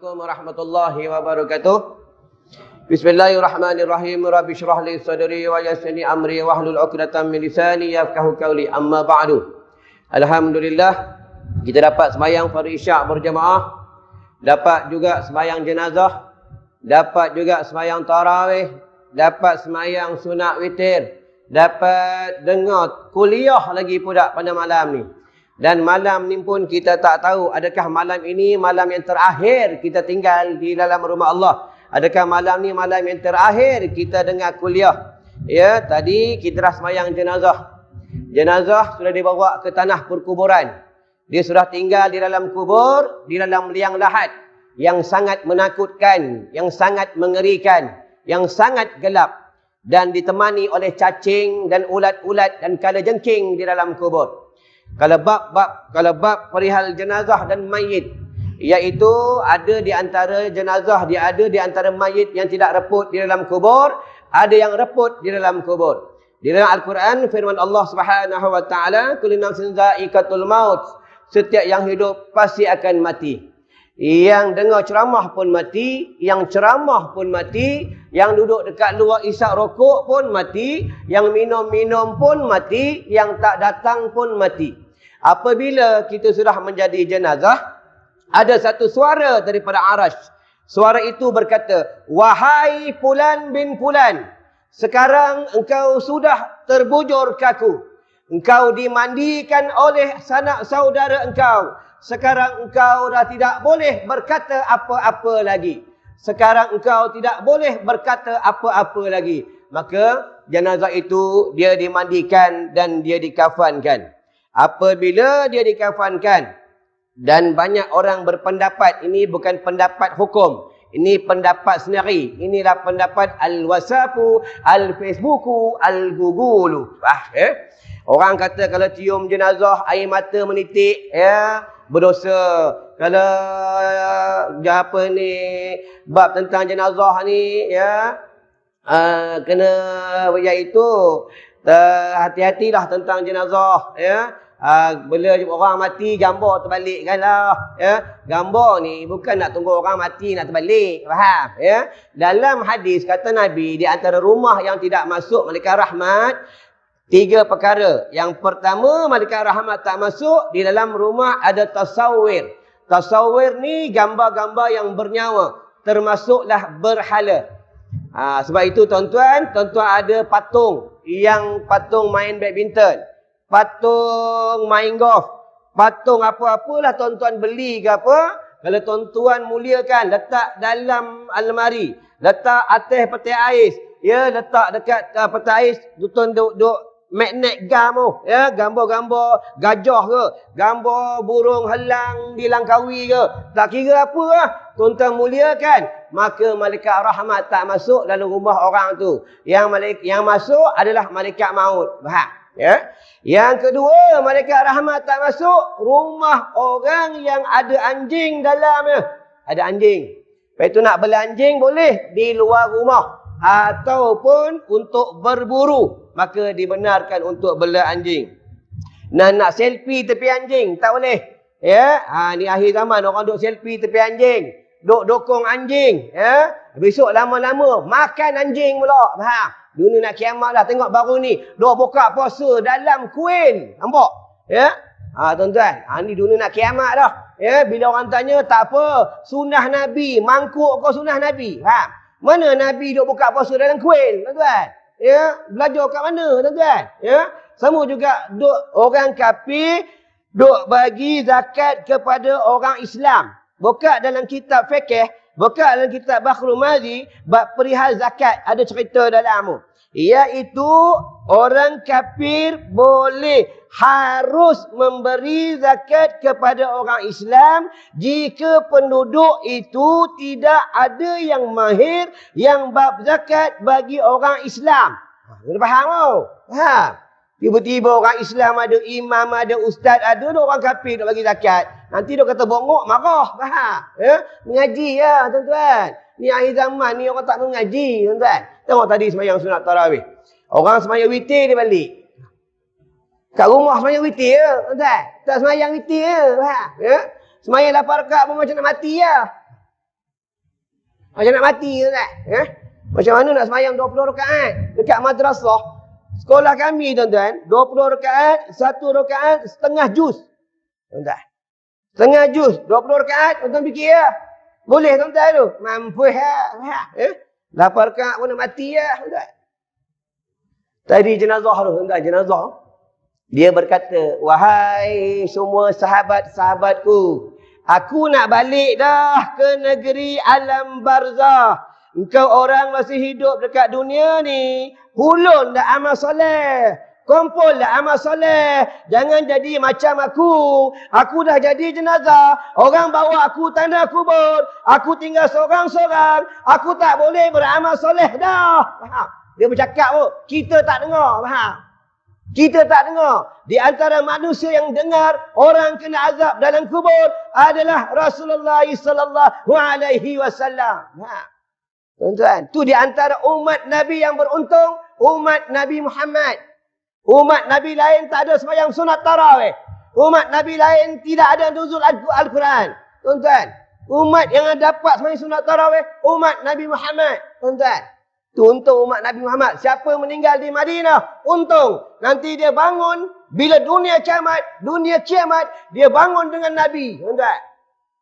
Assalamualaikum warahmatullahi wabarakatuh. Bismillahirrahmanirrahim. Rabbi shrah li sadri wa yassir li amri wahlul 'uqdatam min lisani yafqahu qawli. Amma ba'du. Alhamdulillah kita dapat sembahyang fardhu isyak berjamaah, dapat juga sembahyang jenazah, dapat juga sembahyang tarawih, dapat sembahyang sunat witir, dapat dengar kuliah lagi pula pada malam ni. Dan malam ni pun kita tak tahu adakah malam ini malam yang terakhir kita tinggal di dalam rumah Allah. Adakah malam ni malam yang terakhir kita dengar kuliah. Ya, tadi kita dah sembahyang jenazah. Jenazah sudah dibawa ke tanah perkuburan. Dia sudah tinggal di dalam kubur, di dalam liang lahat yang sangat menakutkan, yang sangat mengerikan, yang sangat gelap, dan ditemani oleh cacing dan ulat-ulat dan kalajengking di dalam kubur. Kalau bab perihal jenazah dan mayit, iaitu ada di antara jenazah, dia ada di antara mayit yang tidak reput di dalam kubur, ada yang reput di dalam kubur. Di dalam Al-Quran firman Allah Subhanahu wa taala, kullu nafsin dha'iqatul maut, setiap yang hidup pasti akan mati. Yang dengar ceramah pun mati, yang ceramah pun mati, yang duduk dekat luar isap rokok pun mati, yang minum-minum pun mati, yang tak datang pun mati. Apabila kita sudah menjadi jenazah, ada satu suara daripada Arash. Suara itu berkata, "Wahai Fulan bin Fulan, sekarang engkau sudah terbujur kaku. Engkau dimandikan oleh sanak saudara engkau. Sekarang engkau dah tidak boleh berkata apa-apa lagi. Sekarang engkau tidak boleh berkata apa-apa lagi." Maka jenazah itu dia dimandikan dan dia dikafankan. Apabila dia dikafankan, dan banyak orang berpendapat, ini bukan pendapat hukum, ini pendapat sendiri. Inilah pendapat al-wasafu, al-facebooku, al-gugulu. Orang kata kalau cium jenazah air mata menitik, ya, berdosa. Kalau apa ni, bab tentang jenazah ni, ya, kena, iaitu hati-hatilah tentang jenazah, ya. Bila orang mati, gambar terbalikkan lah, ya. Gambar ni bukan nak tunggu orang mati nak terbalik, faham, ya. Dalam hadis kata Nabi, di antara rumah yang tidak masuk malaikat rahmat, 3 perkara. Yang pertama, malaikat rahmat tak masuk, di dalam rumah ada tasawir. Tasawir ni gambar-gambar yang bernyawa, termasuklah berhala. Sebab itu tuan-tuan ada patung, yang patung main badminton, patung main golf, patung apa-apalah tuan-tuan beli ke apa, kalau tuan-tuan muliakan, letak dalam almari, letak atas peti ais, ya, letak dekat peti ais, tuan-tuan duduk magnet gam tu, ya, gambar-gambar gajah ke, gambar burung helang di Langkawi ke, tak kira apa lah, tuan-tuan muliakan, maka malaikat rahmat tak masuk dalam rumah orang tu. Yang masuk adalah malaikat maut. Faham? Ya. Yang kedua, malaikat rahmat tak masuk rumah orang yang ada anjing dalamnya. Ada anjing. Lepas itu nak beli anjing boleh di luar rumah, ataupun untuk berburu, maka dibenarkan untuk beli anjing. Nak selfie tepi anjing tak boleh. Ya, ni akhir zaman orang duk selfie tepi anjing, duk dokong anjing, ya. Besok lama-lama makan anjing pula. Faham? Dunia nak kiamat dah. Tengok baru ni, duk buka puasa dalam kuil. Nampak? Ya. Tuan-tuan, ni dunia nak kiamat dah. Ya, bila orang tanya, tak apa, sunnah Nabi, mangkuk kau sunnah Nabi. Faham? Mana Nabi duk buka puasa dalam kuil, tuan-tuan? Ya, belajar kat mana, tuan-tuan? Ya. Sama juga duk orang kafir duk bagi zakat kepada orang Islam. Buka dalam kitab fiqh, buka dalam kitab Bakhrul Mazi, bab perihal zakat, ada cerita dalam tu. Iaitu orang kafir boleh, harus memberi zakat kepada orang Islam jika penduduk itu tidak ada yang mahir yang bab zakat bagi orang Islam. Kena faham tak? Faham? Tiba-tiba orang Islam ada imam, ada ustaz, ada orang kafir nak bagi zakat. Nanti dia kata bongok, marah. Faham? Ya? Mengaji ya, tuan-tuan. Ni akhir zaman ni orang tak mengaji, tuan-tuan. Tengok tadi sembahyang sunat tarawih. Orang sembahyang witir dia balik. Kat rumah sembahyang witir ya, tuan-tuan. Tak sembahyang witir ya. Faham? Ya? Sembahyang 8 rakaat pun macam nak mati ya. Macam nak mati ke tak? Macam mana nak sembahyang 20 rakaat dekat madrasah? Sekolah kami tuan-tuan, 20 rakaat, 1 rakaat setengah juz. Tuan-tuan. Setengah juz, 20 rakaat, tuan-tuan fikir ya. Boleh tuan-tuan tu? Mampu ya. 8 rakaat pun nak mati ya, tuan-tuan. Tadi jenazah tu, tuan-tuan, jenazah. Dia berkata, wahai semua sahabat-sahabatku, aku nak balik dah ke negeri alam barzah. Engkau orang masih hidup dekat dunia ni, hulun dah amal soleh. Kumpul dah amal soleh. Jangan jadi macam aku. Aku dah jadi jenazah. Orang bawa aku tanah kubur. Aku tinggal seorang-seorang. Aku tak boleh beramal soleh dah. Faham? Dia bercakap tu. Kita tak dengar. Faham? Kita tak dengar. Di antara manusia yang dengar orang kena azab dalam kubur adalah Rasulullah sallallahu alaihi wasallam. Tuan-tuan, tu di antara umat Nabi yang beruntung, umat Nabi Muhammad. Umat Nabi lain tak ada sembahyang sunat tarawih. Umat Nabi lain tidak ada nuzul Al-Quran. Tuan-tuan, umat yang dapat sembahyang sunat tarawih, umat Nabi Muhammad. Tuan-tuan, tu untung umat Nabi Muhammad. Siapa meninggal di Madinah, untung. Nanti dia bangun, bila dunia kiamat, dia bangun dengan Nabi. Tuan-tuan,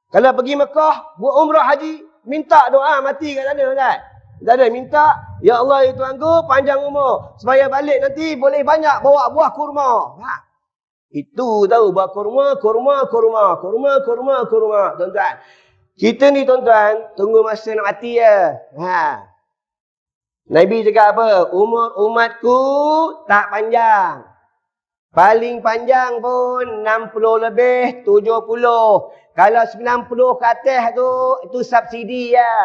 kalau pergi Mekah, buat umrah haji, minta doa mati kat sana, tuan-tuan. Tak ada, minta, ya Allah ya Tuhanku, panjang umur. Supaya balik nanti boleh banyak bawa buah kurma. Itu tahu, buah kurma. Tuan-tuan, kita ni tuan-tuan, tunggu masa nak mati ya. Nabi cakap apa? Umur umatku tak panjang. Paling panjang pun 60 lebih, 70. Kalau 90 ke atas tu, itu subsidi ya.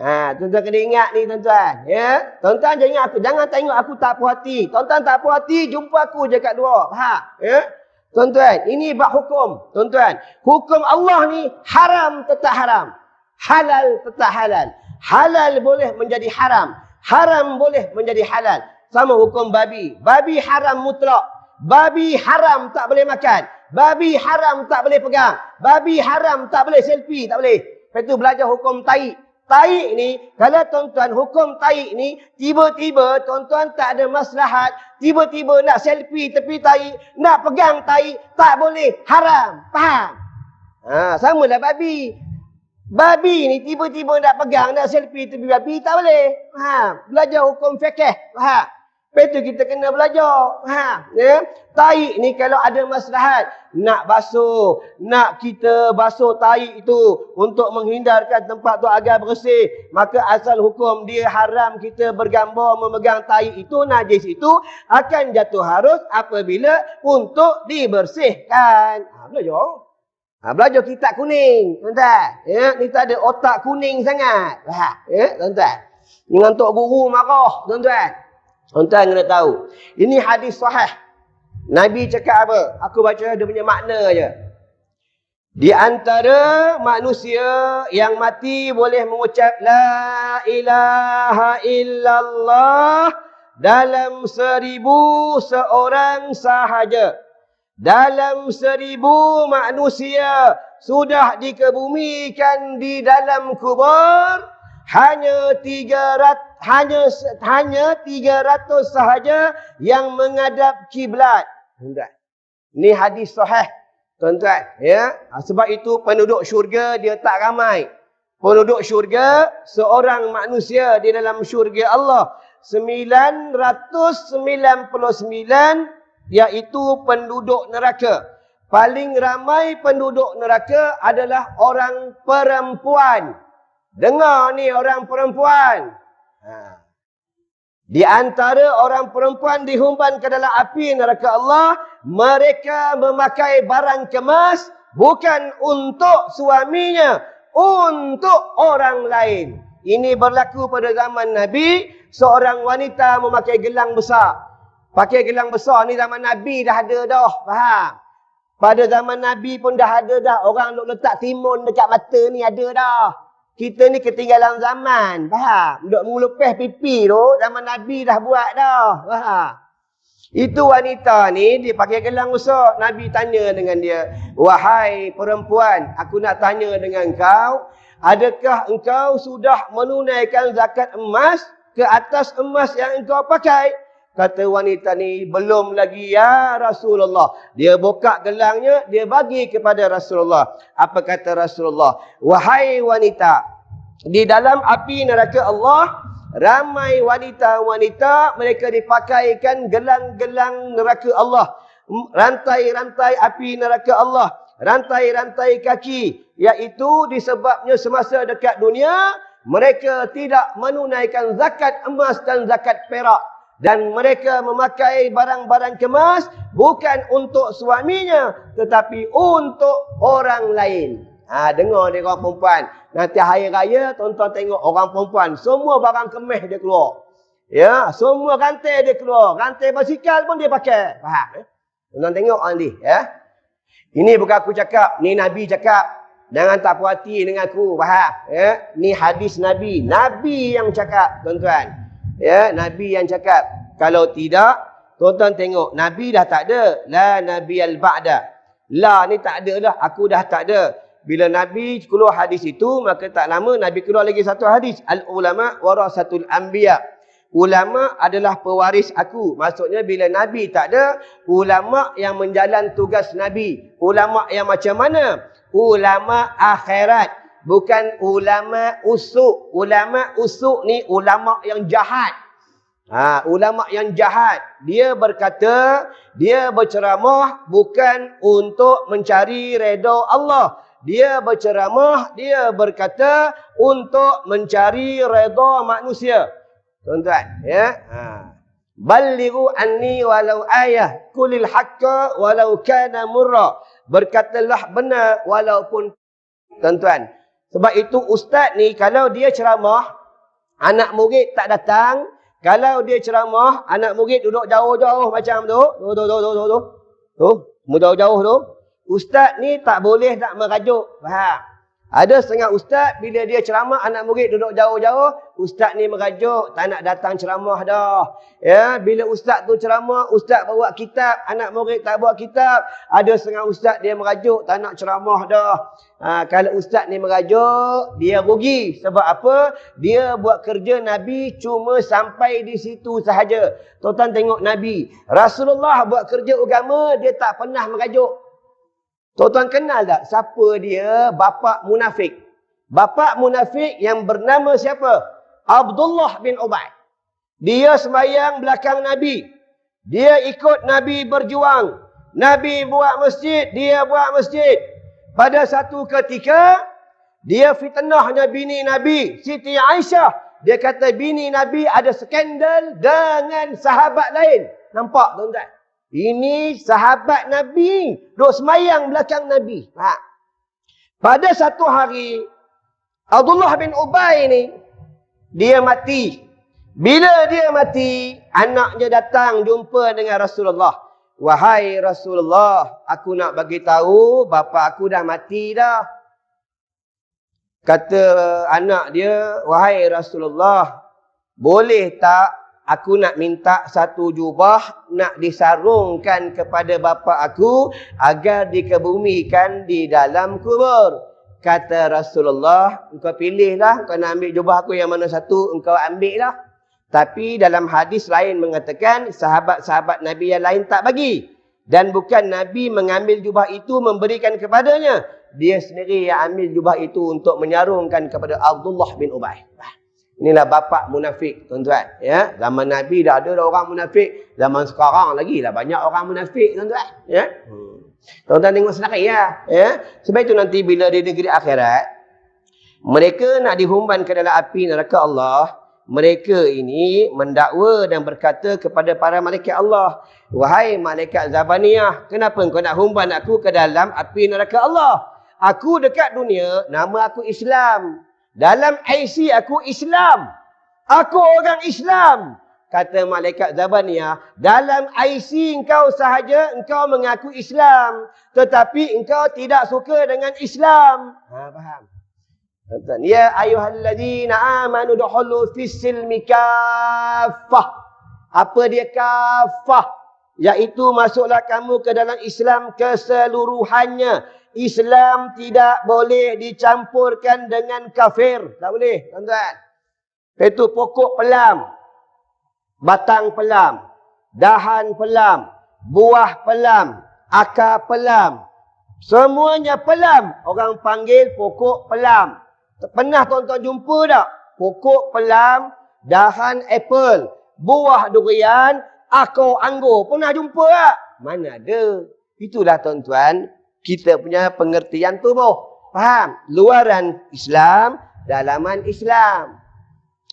Tuan-tuan kena ingat ni tuan-tuan. Ya? Tuan-tuan jangan tengok aku tak puas hati. Tuan-tuan tak puas hati, jumpa aku je kat luar. Ya? Tuan-tuan, ini bab hukum. Tuan-tuan, hukum Allah ni haram tetap haram. Halal tetap halal. Halal boleh menjadi haram. Haram boleh menjadi halal. Sama hukum babi. Babi haram mutlak. Babi haram tak boleh makan. Babi haram tak boleh pegang. Babi haram tak boleh selfie. Tak boleh. Lepas tu belajar hukum taik. Taik ni, kalau tuan-tuan hukum taik ni, tiba-tiba tuan-tuan tak ada maslahat. Tiba-tiba nak selfie tepi taik. Nak pegang taik. Tak boleh. Haram. Faham? Sama lah babi. Babi ni tiba-tiba nak pegang, nak selfie tepi babi, tak boleh. Belajar hukum fiqh. Lepas tu kita kena belajar. Ya? Taik ni kalau ada maslahat, nak basuh, nak kita basuh taik itu untuk menghindarkan tempat tu agar bersih, maka asal hukum dia haram kita bergambar memegang taik itu, najis itu akan jatuh harus apabila untuk dibersihkan. Belajar. Belajar kitab kuning, tuan-tuan. Ya, ni tak ada otak kuning sangat. Ya, tuan-tuan. Dengan tok guru marah, tuan-tuan. Tuan-tuan kena tahu. Ini hadis sahih. Nabi cakap apa? Aku baca dia punya makna je. Di antara manusia yang mati boleh mengucap la ilaha illallah dalam 1000 seorang sahaja. Dalam 1000 manusia sudah dikebumikan di dalam kubur, hanya 300 sahaja yang menghadap kiblat. Ini hadis sahih, tuan-tuan. Ya, sebab itu penduduk syurga dia tak ramai. Penduduk syurga seorang manusia di dalam syurga Allah 999, iaitu penduduk neraka. Paling ramai penduduk neraka adalah orang perempuan. Dengar ni orang perempuan. Di antara orang perempuan dihumban ke dalam api neraka Allah, mereka memakai barang kemas bukan untuk suaminya, untuk orang lain. Ini berlaku pada zaman Nabi, seorang wanita memakai gelang besar. Pakai gelang besar ni zaman Nabi dah ada dah. Faham? Pada zaman Nabi pun dah ada dah. Orang letak timun dekat mata ni ada dah. Kita ni ketinggalan zaman. Faham? Duk mengelupih pipi tu, zaman Nabi dah buat dah. Faham? Itu wanita ni, dia pakai gelang besar. Nabi tanya dengan dia, wahai perempuan, aku nak tanya dengan kau, Adakah engkau sudah menunaikan zakat emas ke atas emas yang engkau pakai? Kata wanita ni, belum lagi ya Rasulullah. Dia buka gelangnya, dia bagi kepada Rasulullah. Apa kata Rasulullah? Wahai wanita, di dalam api neraka Allah, ramai wanita-wanita mereka dipakaikan gelang-gelang neraka Allah. Rantai-rantai api neraka Allah. Rantai-rantai kaki. Iaitu disebabnya semasa dekat dunia, mereka tidak menunaikan zakat emas dan zakat perak. Dan mereka memakai barang-barang kemas bukan untuk suaminya, tetapi untuk orang lain. Dengar dia orang perempuan. Nanti hari raya, tuan-tuan tengok orang perempuan. Semua barang kemas dia keluar. Ya, semua rantai dia keluar. Rantai basikal pun dia pakai. Faham? Tuan-tuan tengok nanti. Ya. Ini bukan aku cakap. Ni Nabi cakap. Jangan tak puas hati dengan aku. Faham? Ya. Ni hadis Nabi. Nabi yang cakap, tuan-tuan. Ya, Nabi yang cakap. Kalau tidak, tuan-tuan tengok. Nabi dah tak ada. La Nabi al-Ba'da. La ni tak ada dah. Aku dah tak ada. Bila Nabi keluar hadis itu, maka tak lama Nabi keluar lagi satu hadis. Al-ulama warasatul anbiya. Ulama adalah pewaris aku. Maksudnya bila Nabi tak ada, ulama yang menjalan tugas Nabi. Ulama yang macam mana? Ulama akhirat. Bukan ulama usuk. Ulama usuk ni ulama yang jahat. Ulama yang jahat. Dia berkata, dia berceramah bukan untuk mencari redha Allah. Dia berceramah, dia berkata untuk mencari redha manusia. Tuan-tuan, ya. Ballighu anni walau ayah, kulil haqqa walau kana murra. Berkatalah benar walaupun, tuan-tuan. Sebab itu ustaz ni kalau dia ceramah, anak murid tak datang. Kalau dia ceramah, anak murid duduk jauh-jauh macam tu. Tu, jauh-jauh tu. Ustaz ni tak boleh nak merajuk. Faham? Ada setengah ustaz, bila dia ceramah, anak murid duduk jauh-jauh, ustaz ni merajuk, tak nak datang ceramah dah. Ya, bila ustaz tu ceramah, ustaz bawa kitab, anak murid tak bawa kitab. Ada setengah ustaz dia merajuk, tak nak ceramah dah. Kalau ustaz ni merajuk, dia rugi. Sebab apa? Dia buat kerja Nabi cuma sampai di situ sahaja. Tuan-tuan tengok Nabi. Rasulullah buat kerja agama, dia tak pernah merajuk. Tuan-tuan kenal tak siapa dia bapa munafik? Bapa munafik yang bernama siapa? Abdullah bin Ubay. Dia sembahyang belakang Nabi. Dia ikut Nabi berjuang. Nabi buat masjid, dia buat masjid. Pada satu ketika, dia fitnahnya bini Nabi, Siti Aisyah. Dia kata bini Nabi ada skandal dengan sahabat lain. Nampak tuan-tuan? Ini sahabat Nabi. Duk semayang belakang Nabi. Pada satu hari, Abdullah bin Ubay ni, dia mati. Bila dia mati, anaknya datang jumpa dengan Rasulullah. Wahai Rasulullah, aku nak bagi tahu bapa aku dah mati dah. Kata anak dia, wahai Rasulullah, boleh tak aku nak minta satu jubah nak disarungkan kepada bapa aku agar dikebumikan di dalam kubur. Kata Rasulullah, engkau pilihlah, engkau nak ambil jubah aku yang mana satu, engkau ambil lah. Tapi dalam hadis lain mengatakan sahabat-sahabat Nabi yang lain tak bagi. Dan bukan Nabi mengambil jubah itu memberikan kepadanya. Dia sendiri yang ambil jubah itu untuk menyarungkan kepada Abdullah bin Ubay. Inilah bapa munafik, tuan-tuan. Ya, zaman Nabi dah ada orang munafik. Zaman sekarang lagi lah banyak orang munafik, tuan-tuan. Ya. Tuan-tuan tengok sendiri ya. Ya. Sebab itu nanti bila di negeri akhirat, mereka nak dihumban ke dalam api neraka Allah. Mereka ini mendakwa dan berkata kepada para malaikat Allah, wahai malaikat Zabaniyah, kenapa kau nak humban aku ke dalam api neraka Allah? Aku dekat dunia, nama aku Islam. Dalam IC aku Islam. Aku orang Islam. Kata malaikat Zabaniyah, dalam IC engkau sahaja engkau mengaku Islam. Tetapi engkau tidak suka dengan Islam. Faham? Ya ayyuhalladzina amanu dukhulu fis-silmi kaffah. Apa dia kaffah? Iaitu masuklah kamu ke dalam Islam keseluruhannya. Islam tidak boleh dicampurkan dengan kafir. Tak boleh, tuan-tuan. Itu pokok pelam, batang pelam, dahan pelam, buah pelam, akar pelam. Semuanya pelam. Orang panggil pokok pelam. Pernah tuan-tuan jumpa tak? Pokok pelam, dahan apple, buah durian, akar anggur. Pernah jumpa tak? Mana ada. Itulah tuan-tuan, kita punya pengertian tubuh. Faham? Luaran Islam, dalaman Islam.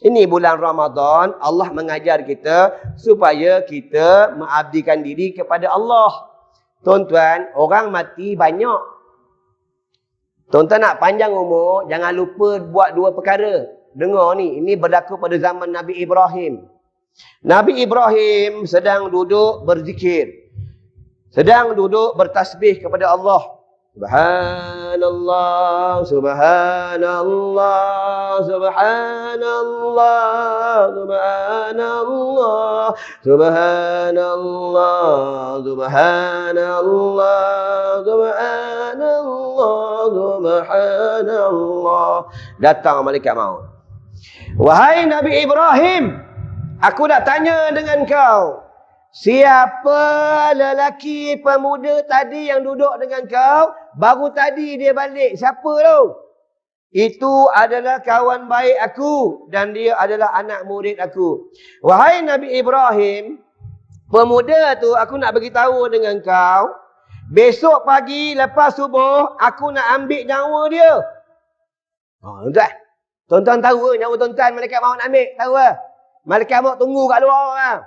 Ini bulan Ramadan, Allah mengajar kita supaya kita mengabdikan diri kepada Allah. Tuan-tuan, orang mati banyak. Tuan-tuan nak panjang umur, jangan lupa buat dua perkara. Dengar ni, ini berlaku pada zaman Nabi Ibrahim. Nabi Ibrahim sedang duduk berzikir. Sedang duduk bertasbih kepada Allah. Subhanallah, subhanallah, subhanallah, subhanallah, subhanallah, subhanallah, subhanallah, subhanallah. Datang malaikat maut. Wahai Nabi Ibrahim, aku nak tanya dengan kau. Siapa lelaki pemuda tadi yang duduk dengan kau? Baru tadi dia balik. Siapa tu? Itu adalah kawan baik aku. Dan dia adalah anak murid aku. Wahai Nabi Ibrahim, pemuda tu aku nak beritahu dengan kau. Besok pagi lepas subuh, aku nak ambil nyawa dia. Tuan-tuan. Tuan-tuan tahu ke nyawa tuan-tuan malaikat maut nak ambil? Tahu ke? Malaikat maut tunggu kat luar.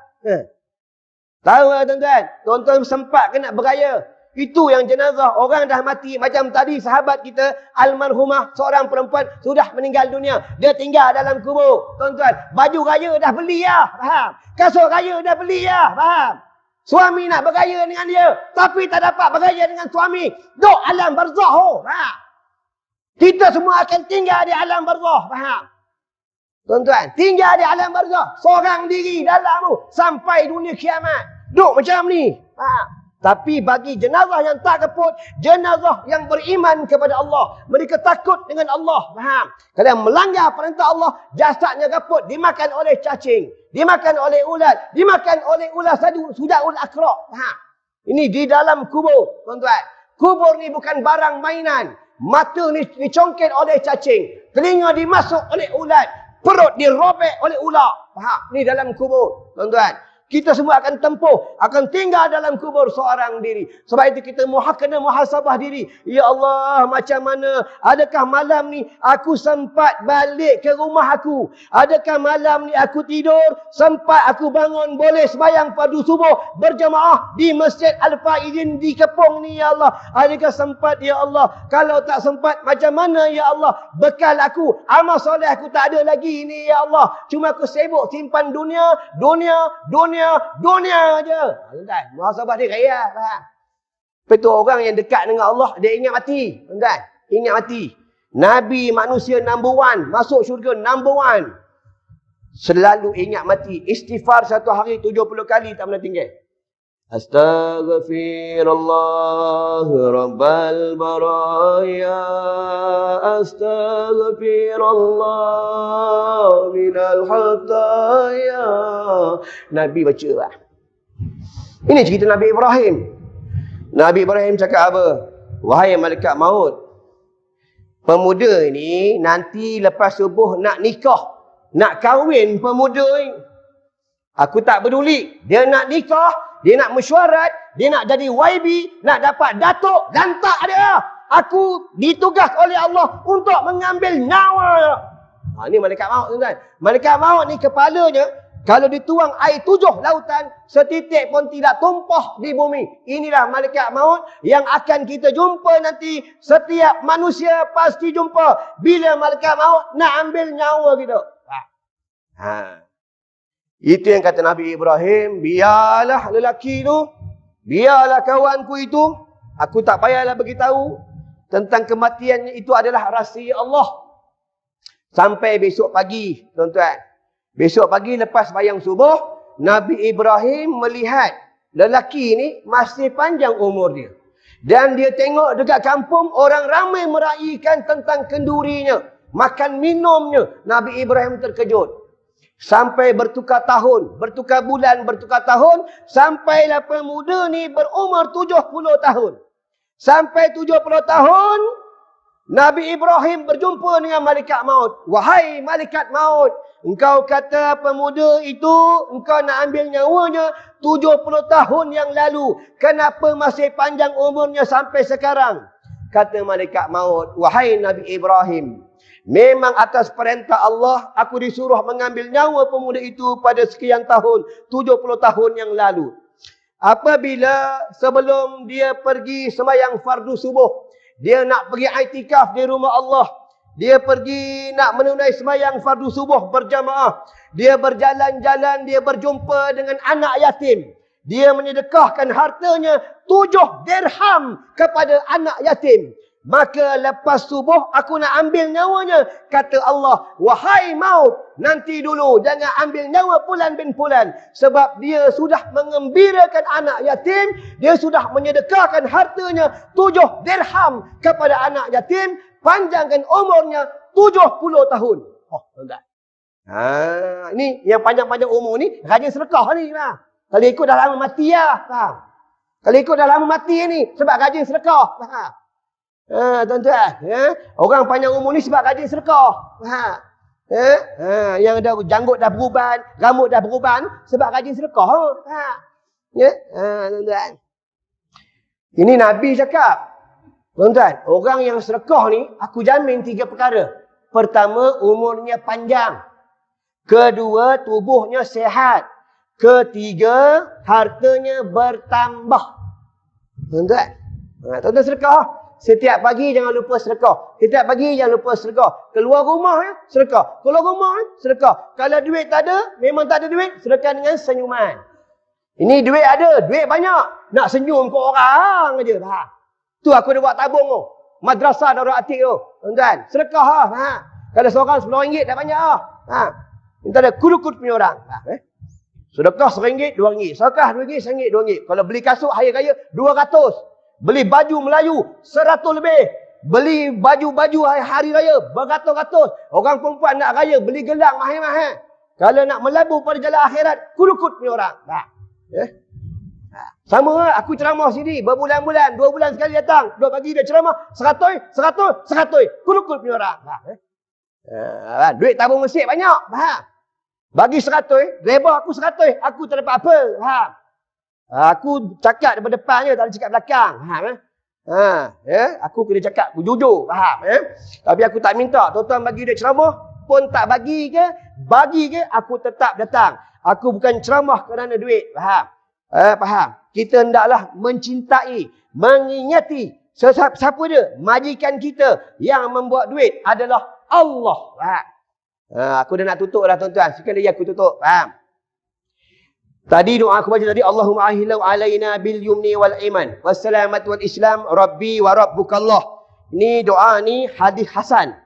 Tahu tak tuan-tuan? Tuan-tuan sempat ke nak beraya? Itu yang jenazah orang dah mati. Macam tadi sahabat kita, almarhumah, seorang perempuan sudah meninggal dunia. Dia tinggal dalam kubur. Tuan-tuan, baju raya dah beli lah. Faham? Kasut raya dah beli lah. Faham? Suami nak beraya dengan dia. Tapi tak dapat beraya dengan suami. Duk alam barzah. Faham? Kita semua akan tinggal di alam barzah. Faham? Tuan-tuan, tinggal di alam barzah. Seorang diri dalam tu. Sampai dunia kiamat. Duk macam ni. Tapi bagi jenazah yang tak keput, jenazah yang beriman kepada Allah. Mereka takut dengan Allah. Faham? Kalau melanggar perintah Allah, jasadnya keput. Dimakan oleh cacing. Dimakan oleh ulat. Dimakan oleh ulat sudaul akrak. Faham? Ini di dalam kubur. Tuan-tuan. Kubur ni bukan barang mainan. Mata ni dicongkel oleh cacing. Telinga dimasuk oleh ulat. Perut dirobek oleh ular. Faham? Ni dalam kubur. Tuan-tuan. Kita semua akan tempuh. Akan tinggal dalam kubur seorang diri. Sebab itu kita kena muhasabah diri. Ya Allah, macam mana? Adakah malam ni aku sempat balik ke rumah aku? Adakah malam ni aku tidur? Sempat aku bangun boleh sembahyang padu subuh berjamaah di Masjid Al-Faizin di Kepong ni ya Allah. Adakah sempat ya Allah? Kalau tak sempat macam mana ya Allah? Bekal aku, amal soleh aku tak ada lagi ni ya Allah. Cuma aku sibuk simpan dunia aja. Tuan-tuan, muhasabah dia raya. Betul orang yang dekat dengan Allah, dia ingat mati. Tuan-tuan, ingat mati. Nabi manusia number one, masuk syurga number one. Selalu ingat mati. Istighfar satu hari 70 kali tak pernah tinggal. Astaghfirullah Rabbal Baraya, Astaghfirullah minal khataya. Nabi baca lah. Ini cerita Nabi Ibrahim. Nabi Ibrahim cakap apa? Wahai malaikat maut, pemuda ini nanti lepas subuh nak nikah, nak kahwin pemuda ini. Aku tak peduli. Dia nak nikah, dia nak mesyuarat, dia nak jadi YB, nak dapat datuk, lantak dia. Aku ditugas oleh Allah untuk mengambil nyawa. Ini malaikat maut tuan-tuan. Malaikat maut ni kepalanya, kalau dituang air 7 lautan, setitik pun tidak tumpah di bumi. Inilah malaikat maut yang akan kita jumpa nanti. Setiap manusia pasti jumpa. Bila malaikat maut nak ambil nyawa kita. Itu yang kata Nabi Ibrahim, biarlah lelaki itu, biarlah kawanku itu, aku tak payahlah beritahu tentang kematiannya, itu adalah rahsia Allah. Sampai besok pagi, tuan-tuan. Besok pagi lepas bayang subuh, Nabi Ibrahim melihat lelaki ini masih panjang umur dia. Dan dia tengok dekat kampung orang ramai meraihkan tentang kendurinya, makan minumnya. Nabi Ibrahim terkejut. Sampai bertukar tahun, bertukar bulan, bertukar tahun. Sampailah pemuda ni berumur 70 tahun. Sampai 70 tahun, Nabi Ibrahim berjumpa dengan malaikat maut. Wahai malaikat maut, engkau kata pemuda itu, engkau nak ambil nyawanya 70 tahun yang lalu. Kenapa masih panjang umurnya sampai sekarang? Kata malaikat maut, wahai Nabi Ibrahim, memang atas perintah Allah, aku disuruh mengambil nyawa pemuda itu pada sekian tahun, 70 tahun yang lalu. Apabila sebelum dia pergi sembahyang fardu subuh, dia nak pergi iktikaf di rumah Allah, dia pergi nak menunai sembahyang fardu subuh berjamaah, dia berjalan-jalan, dia berjumpa dengan anak yatim. Dia menyedekahkan hartanya 7 dirham kepada anak yatim. Maka lepas subuh aku nak ambil nyawanya. Kata Allah, wahai maut, nanti dulu, jangan ambil nyawa Fulan bin Fulan. Sebab dia sudah mengembirakan anak yatim, dia sudah menyedekahkan hartanya 7 dirham kepada anak yatim, panjangkan umurnya 70 tahun. Oh, tuan-tuan. Ini yang panjang-panjang umur ni rajin sedekah ni. Kalau ikut dah lama mati lah. Kalau ikut dah lama mati ni sebab rajin sedekah. Tuan-tuan, orang panjang umur ni sebab rajin sedekah. Yang dah janggut dah beruban, rambut dah beruban sebab rajin sedekah. Tuan-tuan. Ini Nabi cakap. Tuan-tuan, orang yang sedekah ni aku jamin 3 perkara. Pertama, umurnya panjang. Kedua, tubuhnya sihat. Ketiga, hartanya bertambah. Tuan-tuan, tuan-tuan sedekah. Setiap pagi jangan lupa sedekah. Setiap pagi jangan lupa sedekah. Keluar rumah sedekah. Keluar rumah sedekah. Kalau duit tak ada, memang tak ada duit, sedekah dengan senyuman. Ini duit ada, duit banyak. Nak senyum ke orang aja. Tu aku dah buat tabung tu. Madrasah Darul Atik tu. Tuan-tuan, sedekah Kalau seorang RM10 dah banyak Minta ada kulukut punya orang. Sedekah RM1, RM2. Sedekah RM2, RM1, RM2. Kalau beli kasut hari raya, 200. Beli baju Melayu, 100 lebih. Beli baju-baju hari raya, beratus-ratus. Orang perempuan nak raya, beli gelang mahal-mahal. Kalau nak melabur pada jalan akhirat, kulukut punya orang. Sama lah, aku ceramah sini, berbulan-bulan, 2 bulan sekali datang. 2 pagi dia ceramah, 100. Kulukut punya orang. Duit tabung mesik banyak. Bagi 100, reba aku 100, aku tak dapat apa. Aku cakap daripada depan je, tak ada cakap belakang. Aku kena cakap, aku jujur. Tapi aku tak minta. Tuan-tuan bagi dia ceramah, pun tak bagi ke, aku tetap datang. Aku bukan ceramah kerana duit. Faham? Kita hendaklah mencintai, mengingati. Siapa dia? Majikan kita yang membuat duit adalah Allah. Aku dah nak tutup dah tuan-tuan. Sekali lagi aku tutup. Faham? Tadi doa aku baca tadi, Allahumma ahillahu alaina bil yumni wal iman wassalamat wal islam rabbi wa rabbukallah. Ini doa ni hadis hasan.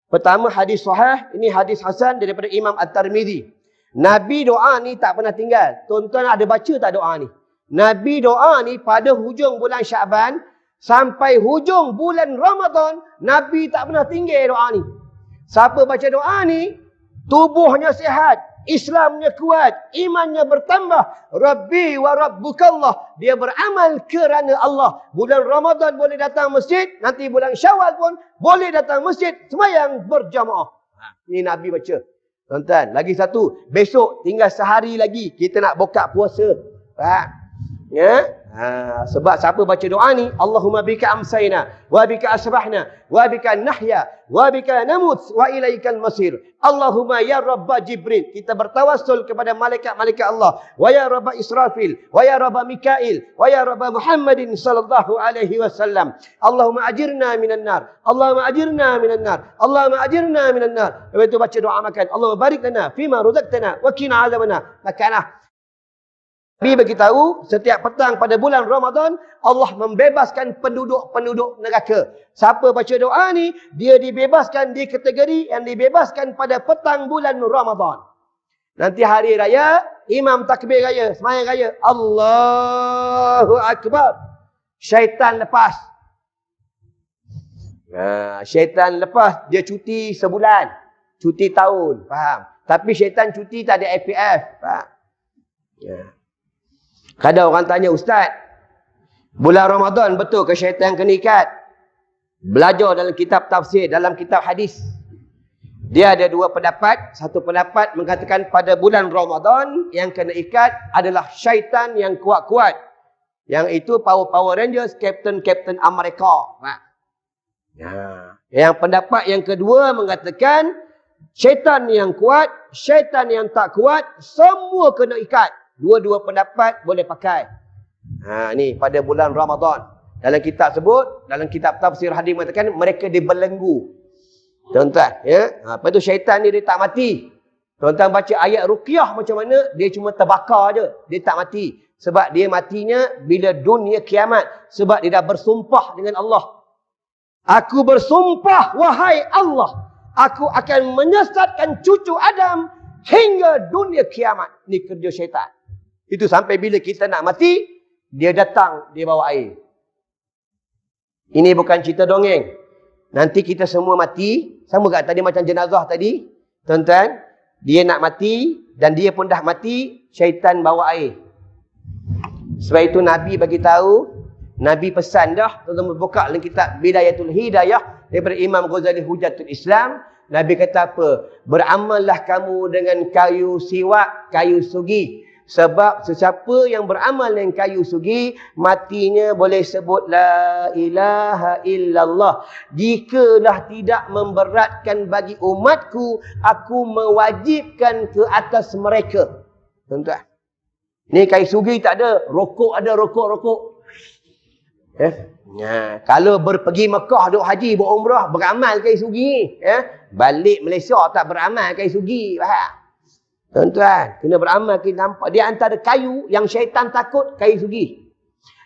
Pertama hadis sahih, ini hadis hasan daripada Imam At-Tirmizi. Nabi doa ni tak pernah tinggal. Tuan-tuan ada baca tak doa ni? Nabi doa ni pada hujung bulan Syaban sampai hujung bulan Ramadan, Nabi tak pernah tinggal doa ni. Siapa baca doa ni, tubuhnya sihat, Islamnya kuat, imannya bertambah. Rabbi wa rabbukallah. Dia beramal kerana Allah. Bulan Ramadan boleh datang masjid, nanti bulan Syawal pun boleh datang masjid, sembahyang berjamaah. Ini Nabi baca. Tuan-tuan, lagi satu, besok tinggal sehari lagi kita nak buka puasa. Sebab siapa baca doa ni, Allahumma bika amsayna wa bika asbahna wa bika nahya wa bika namut wa ilaikal masir. Allahumma ya Rabba Jibril, kita bertawassul kepada malaikat-malaikat Allah, wa ya Rabba Israfil, wa ya Rabba Mikail, wa ya Rabba Muhammadin sallallahu alaihi wasallam. Allahumma ajirna minan nar. Allahumma ajirna minan nar. Allahumma ajirna minan nar. Lepas itu baca doa makan. Allahumma barik lana fima razaqtana wa qina azabana. Makanlah. Nabi beritahu, setiap petang pada bulan Ramadan, Allah membebaskan penduduk-penduduk neraka. Siapa baca doa ni, dia dibebaskan di kategori yang dibebaskan pada petang bulan Ramadan. Nanti hari raya, imam takbir raya, sembahyang raya, Allahu Akbar. syaitan lepas. Syaitan lepas, dia cuti sebulan. Cuti tahun, faham? Tapi syaitan cuti tak ada IPF, faham? Kadang orang tanya, Ustaz, bulan Ramadan betul ke syaitan kena ikat? Belajar dalam kitab tafsir, dalam kitab hadis. Dia ada dua pendapat. Satu pendapat mengatakan pada bulan Ramadan yang kena ikat adalah syaitan yang kuat-kuat. Yang itu Power Rangers, Captain America. Yang pendapat yang kedua mengatakan syaitan yang kuat, syaitan yang tak kuat, semua kena ikat. Dua-dua pendapat boleh pakai. Ni pada bulan Ramadan. Dalam kitab sebut, dalam kitab tafsir hadis mengatakan mereka dibelenggu. Tuan-tuan, ya. Lepas tu syaitan ni dia tak mati. Tuan-tuan baca ayat ruqyah macam mana, dia cuma terbakar je. Dia tak mati. Sebab dia matinya bila dunia kiamat. Sebab dia dah bersumpah dengan Allah. Aku bersumpah, wahai Allah, aku akan menyesatkan cucu Adam hingga dunia kiamat. Ni kerja syaitan. Itu sampai bila kita nak mati, dia datang, dia bawa air. Ini bukan cerita dongeng. Nanti kita semua mati. Sama tak tadi macam jenazah tadi. Tuan-tuan, dia nak mati dan dia pun dah mati, syaitan bawa air. Sebab itu Nabi bagi tahu, Nabi pesan dah, tuan-tuan buka dalam kitab Bidayatul Hidayah daripada Imam Ghazali Hujatul Islam. Nabi kata apa? Beramallah kamu dengan kayu siwak, kayu sugi. Sebab sesiapa yang beramal dengan kayu sugi, matinya boleh sebut La ilaha illallah. Jikalah tidak memberatkan bagi umatku, aku mewajibkan ke atas mereka. Tuan-tuan, ni kayu sugi tak ada. Rokok ada, rokok. Kalau pergi Mekah, duk haji, buat umrah, beramal kayu sugi. Balik Malaysia tak beramal kayu sugi. Faham? Tuan-tuan, kena beramal, kita nampak. Di antara kayu yang syaitan takut, kayu sugi.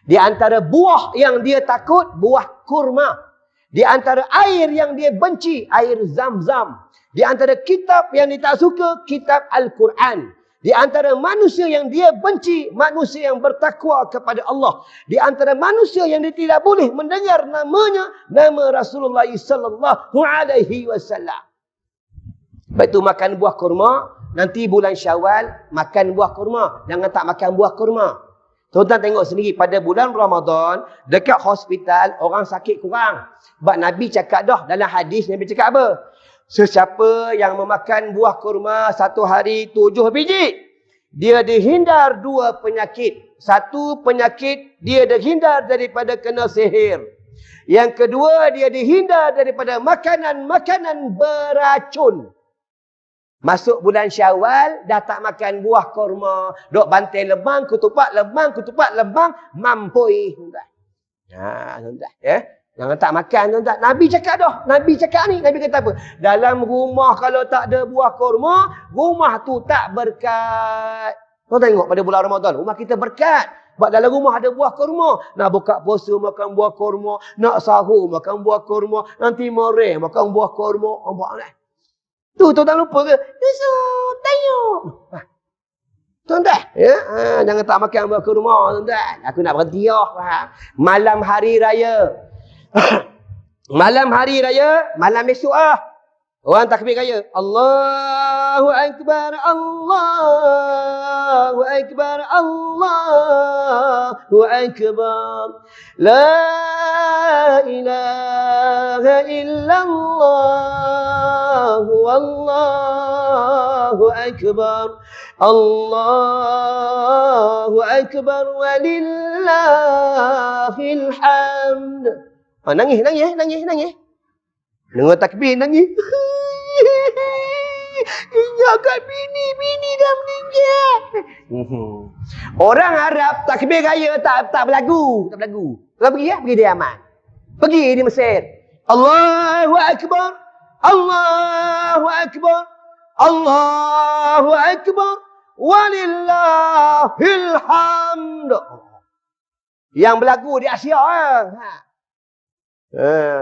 Di antara buah yang dia takut, buah kurma. Di antara air yang dia benci, air zam-zam. Di antara kitab yang dia tak suka, kitab Al-Quran. Di antara manusia yang dia benci, manusia yang bertakwa kepada Allah. Di antara manusia yang dia tidak boleh mendengar namanya, nama Rasulullah sallallahu alaihi wasallam. Lepas itu makan buah kurma. Nanti bulan Syawal, makan buah kurma. Jangan tak makan buah kurma. Tuan-tuan tengok sendiri, pada bulan Ramadan, dekat hospital, orang sakit kurang. Sebab Nabi cakap dah, dalam hadis Nabi cakap apa? Sesiapa yang memakan buah kurma 1 hari 7 biji, dia dihindar 2 penyakit. 1 penyakit, dia dihindar daripada kena sihir. Yang kedua, dia dihindar daripada makanan-makanan beracun. Masuk bulan Syawal, dah tak makan buah kurma. Duk bantai lemang, ketupat lemang, mampui. Tuan-tuan. Tuan-tuan. Jangan tak makan, tuan-tuan. Nabi cakap dah. Nabi cakap ni. Nabi kata apa? Dalam rumah kalau tak ada buah kurma, rumah tu tak berkat. Kau tengok pada bulan Ramadan, rumah kita berkat. Sebab dalam rumah ada buah kurma. Nak buka puasa makan buah kurma. Nak sahur makan buah kurma. Nanti mereh makan buah kurma. Nampak tak? Tu tuan-tuan lupa ke? Tengok. Tuan-tuan, jangan tak makan buah kurma, tuan-tuan. Aku nak berhenti dah. Malam hari raya. Malam hari raya, malam esok ah. Orang takbir raya. Allahu Akbar, Allahu Akbar, Allahu Akbar. La ilaha illallah, wallahu Akbar. Allahu Akbar, walillahil hamd. Nangis. Dengar takbir, nangis. Ingat kat bini dah meninggal. Orang Arab takbir raya tak berlagu. Kalau pergi pergi di Yaman. Pergi di Mesir. Allahu Akbar. Allahu Akbar. Allahu Akbar. Walillahil hamd. Yang berlagu di Asia.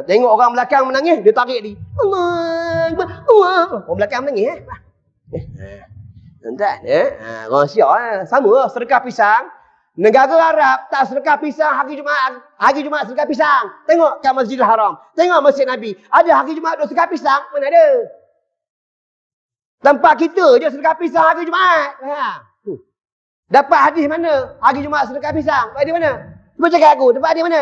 Tengok orang belakang menangis, dia tarik dia. Orang belakang menangis. Tuan-tuan, orang Asia sama sedekah pisang. Negara Arab tak sedekah pisang hari Jumaat. Hari Jumaat sedekah pisang. Tengok kat Masjidil Haram. Tengok Masjid Nabi. Ada hari Jumaat duk sedekah pisang? Mana ada? Tempat kita je sedekah pisang hari Jumaat. Dapat hadis mana? Hari Jumaat sedekah pisang. Tempat di mana? Cuba cakap aku. Tempat di mana?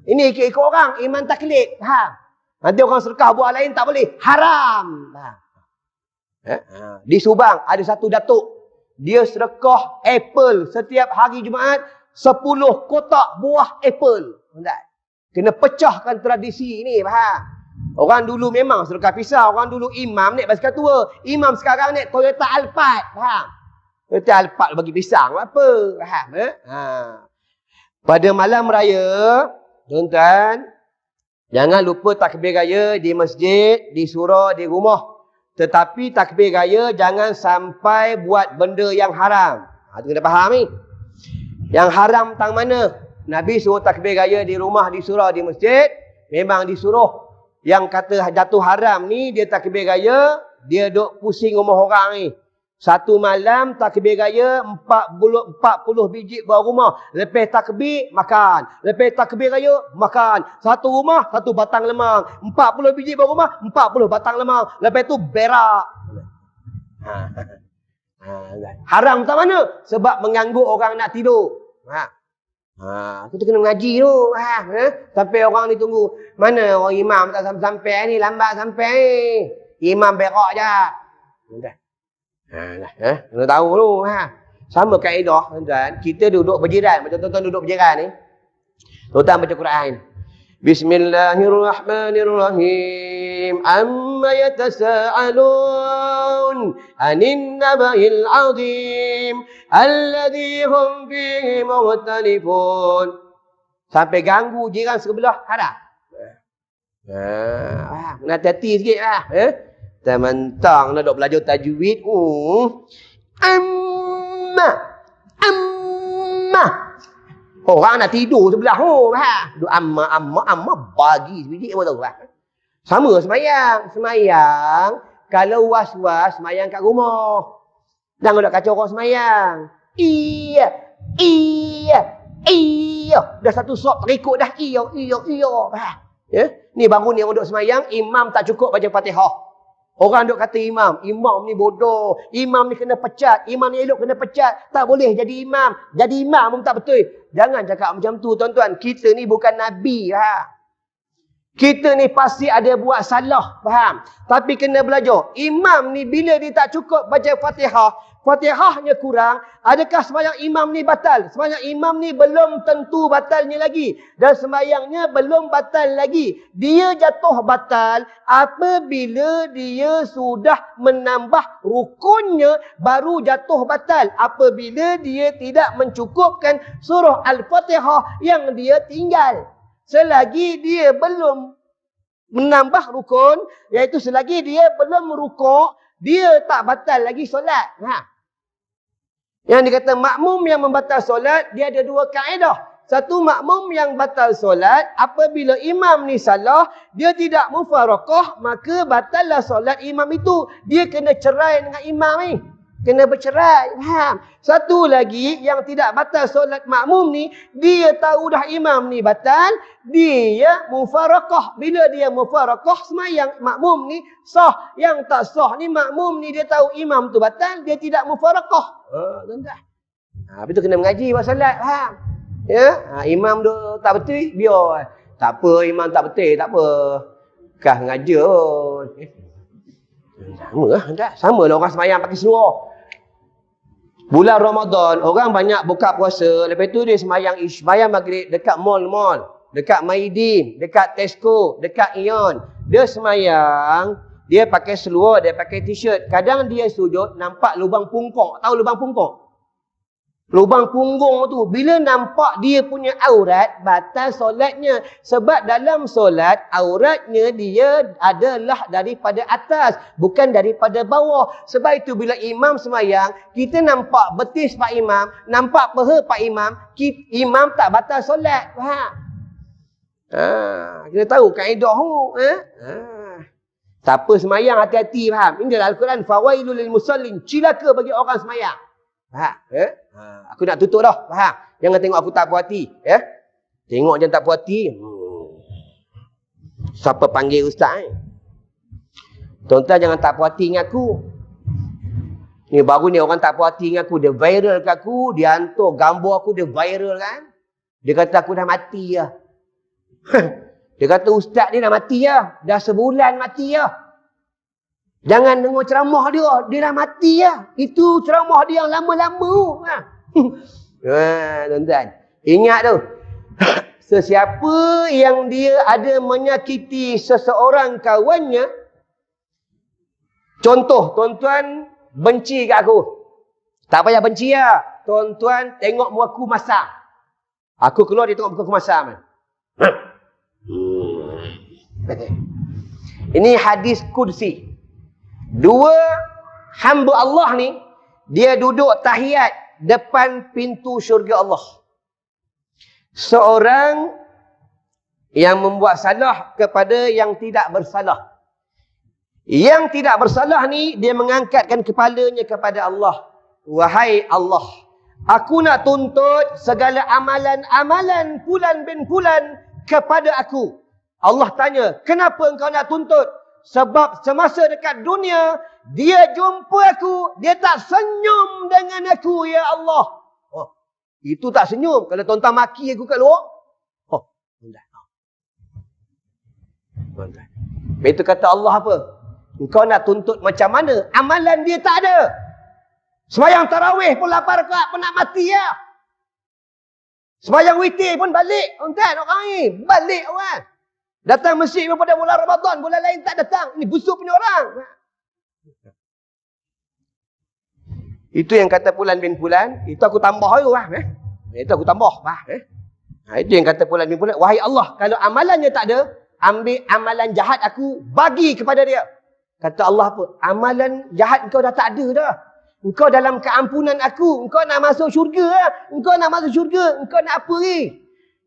Ini ikut orang. Iman taklid. Nanti orang sedekah buah lain tak boleh. Haram. Di Subang ada satu datuk. Dia sedekah apple setiap hari Jumaat 10 kotak buah apple. Kena pecahkan tradisi ni, faham? Orang dulu memang sedekah pisang. Orang dulu imam naik basikal tua. Imam sekarang naik Toyota Alphard, faham? Toyota Alphard bagi pisang apa, faham? Pada malam raya, tuan-tuan, jangan lupa takbir raya di masjid, di surau, di rumah. Tetapi takbir raya jangan sampai buat benda yang haram. Itu kena faham ni. Yang haram tang mana? Nabi suruh takbir raya di rumah, di surau, di masjid. Memang disuruh. Yang kata jatuh haram ni, dia takbir raya, dia duk pusing rumah orang ni. Satu malam takbir raya 40 biji buah rumah. Lepas takbir, makan. Lepas takbir raya, makan. Satu rumah, satu batang lemang. 40 biji buah rumah, 40 batang lemang. Lepas tu berak. Haram tak mana? Sebab mengganggu orang nak tidur. Kita kena mengaji tu. Sampai orang ni tunggu. Mana orang imam tak sampai ni, lambat sampai ni. Imam berak je. Kena tahu dulu. Sama kaedah, tuan-tuan. Kita duduk berjiran. Macam tuan-tuan duduk berjiran ni. Tuan-tuan baca Quran. Bismillahirrahmanirrahim. Amma yatasa'alun anin naba'il azim alladhi hum fihi mukhtalifun. Sampai ganggu jiran sebelah, haram. Kena hati-hati sikit lah. Tak mentang nak duk belajar tajwid. Amma. Orang nak tidur sebelah. Duk amma bagi sebiji apa tahu. Sama semayang. Semayang kalau was-was semayang kat rumah. Jangan nak kacau orang semayang. Iya. Dah satu sok terikut dah. Iya. Ni baru ni orang duk semayang, imam tak cukup baca Fatihah. Orang duk kata imam ni bodoh, imam ni kena pecat, imam ni elok kena pecat, tak boleh jadi imam. Jadi imam pun tak betul. Jangan cakap macam tu, tuan-tuan. Kita ni bukan nabi, Kita ni pasti ada buat salah, faham? Tapi kena belajar. Imam ni bila dia tak cukup baca Fatihah, Fatihahnya kurang, adakah sembahyang imam ni batal? Sembahyang imam ni belum tentu batalnya lagi. Dan sembahyangnya belum batal lagi. Dia jatuh batal apabila dia sudah menambah rukunnya, baru jatuh batal. Apabila dia tidak mencukupkan surah Al-Fatihah yang dia tinggal. Selagi dia belum menambah rukun, iaitu selagi dia belum rukuk, dia tak batal lagi solat. Yang dikata makmum yang membatal solat, dia ada dua kaedah. Satu, makmum yang batal solat, apabila imam ni salah, dia tidak mufarakah, maka batallah solat imam itu. Dia kena cerai dengan imam ni. Kena bercerai. Faham? Satu lagi, yang tidak batal solat makmum ni, dia tahu dah imam ni batal, dia mufarakah. Bila dia mufarakah, semayang makmum ni sah. Yang tak sah ni, makmum ni dia tahu imam tu batal, dia tidak mufarakah. Tuan-tuan. Habis tu kena mengaji buat solat. Faham? Ya? Imam tu tak betul, biar. Tak apa, imam tak betul, tak apa. Kah mengajar. Sama lah. Sama lah orang semayang pakai seluar. Bulan Ramadan, orang banyak buka puasa. Lepas tu dia semayang maghrib dekat mall-mall. Dekat Maidin, dekat Tesco, dekat Ion. Dia semayang, dia pakai seluar, dia pakai t-shirt. Kadang dia sujud, nampak lubang pungkok. Tahu lubang pungkok? Lubang punggung tu, bila nampak dia punya aurat, batal solatnya. Sebab dalam solat, auratnya dia adalah daripada atas, bukan daripada bawah. Sebab itu bila imam semayang, kita nampak betis Pak Imam, nampak peha Pak Imam, imam tak batal solat. Faham? Kita tahu kaedah tu. Siapa semayang, hati-hati, faham? Ini dalam Al-Quran, fawailul lil musallin, cilaka bagi orang semayang. Faham? Aku nak tutup dah. Faham? Jangan tengok aku tak puas hati. Tengok jangan tak puas hati. Siapa panggil ustaz? Tuan-tuan jangan tak puas hati dengan aku. Ni baru ni orang tak puas hati dengan aku. Dia viral ke aku. Dia hantar gambar aku. Dia viral kan. Dia kata aku dah mati lah. Dia kata ustaz dia dah mati lah. Dah sebulan mati lah. Jangan dengar ceramah dia. Dia dah mati lah. Itu ceramah dia yang lama-lama. Tuan-tuan. Ingat tu. Sesiapa yang dia ada menyakiti seseorang kawannya. Contoh, tuan-tuan benci kat aku. Tak payah benci lah. Tuan-tuan tengok muka aku masam. Aku keluar dia tengok muka aku masam. Ini hadis Qudsi. Dua hamba Allah ni, dia duduk tahiyat depan pintu syurga Allah. Seorang yang membuat salah kepada yang tidak bersalah. Yang tidak bersalah ni, dia mengangkatkan kepalanya kepada Allah. Wahai Allah, aku nak tuntut segala amalan-amalan fulan bin fulan kepada aku. Allah tanya, kenapa engkau nak tuntut? Sebab semasa dekat dunia, dia jumpa aku, dia tak senyum dengan aku, ya Allah. Itu tak senyum. Kalau tuan-tuan maki aku kat luar. Tuan-tuan. Itu kata Allah apa? Engkau nak tuntut macam mana? Amalan dia tak ada. Sembayang tarawih pun 8 rakaat pun nak mati ya. Sembayang witir pun balik. Tuan-tuan, orang ni. Balik orang. Datang masjid pun pada bulan Ramadan. Bulan lain tak datang. Ini busuk punya orang. Itu yang kata Fulan bin Fulan. Itu aku tambah dulu. Itu aku tambah. Itu yang kata Fulan bin Fulan. Wahai Allah, kalau amalannya tak ada, ambil amalan jahat aku, bagi kepada dia. Kata Allah apa? Amalan jahat engkau dah tak ada dah. Engkau dalam keampunan aku. Engkau nak masuk syurga. Engkau nak masuk syurga. Engkau nak apa ni?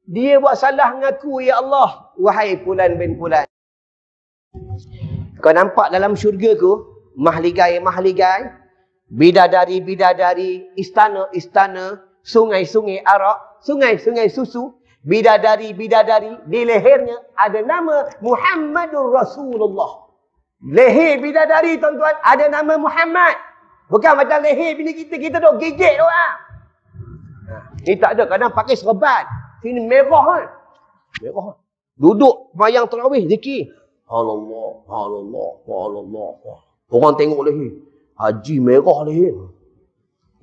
Dia buat salah dengan aku, ya Allah. Wahai Fulan bin Fulan. Kau nampak dalam syurga ku, mahligai-mahligai, bidadari-bidadari, istana-istana, sungai-sungai arak, sungai-sungai susu, bidadari-bidadari, di lehernya ada nama Muhammadur Rasulullah. Leher bidadari, tuan-tuan, ada nama Muhammad. Bukan macam leher bila kita duk gigit tu lah. Ni tak ada, kadang pakai serban. Sini merah kan. Merah. Duduk bayang tarawih, zikir. Allah, Allah, Allah. Orang tengok leher. Haji merah leher.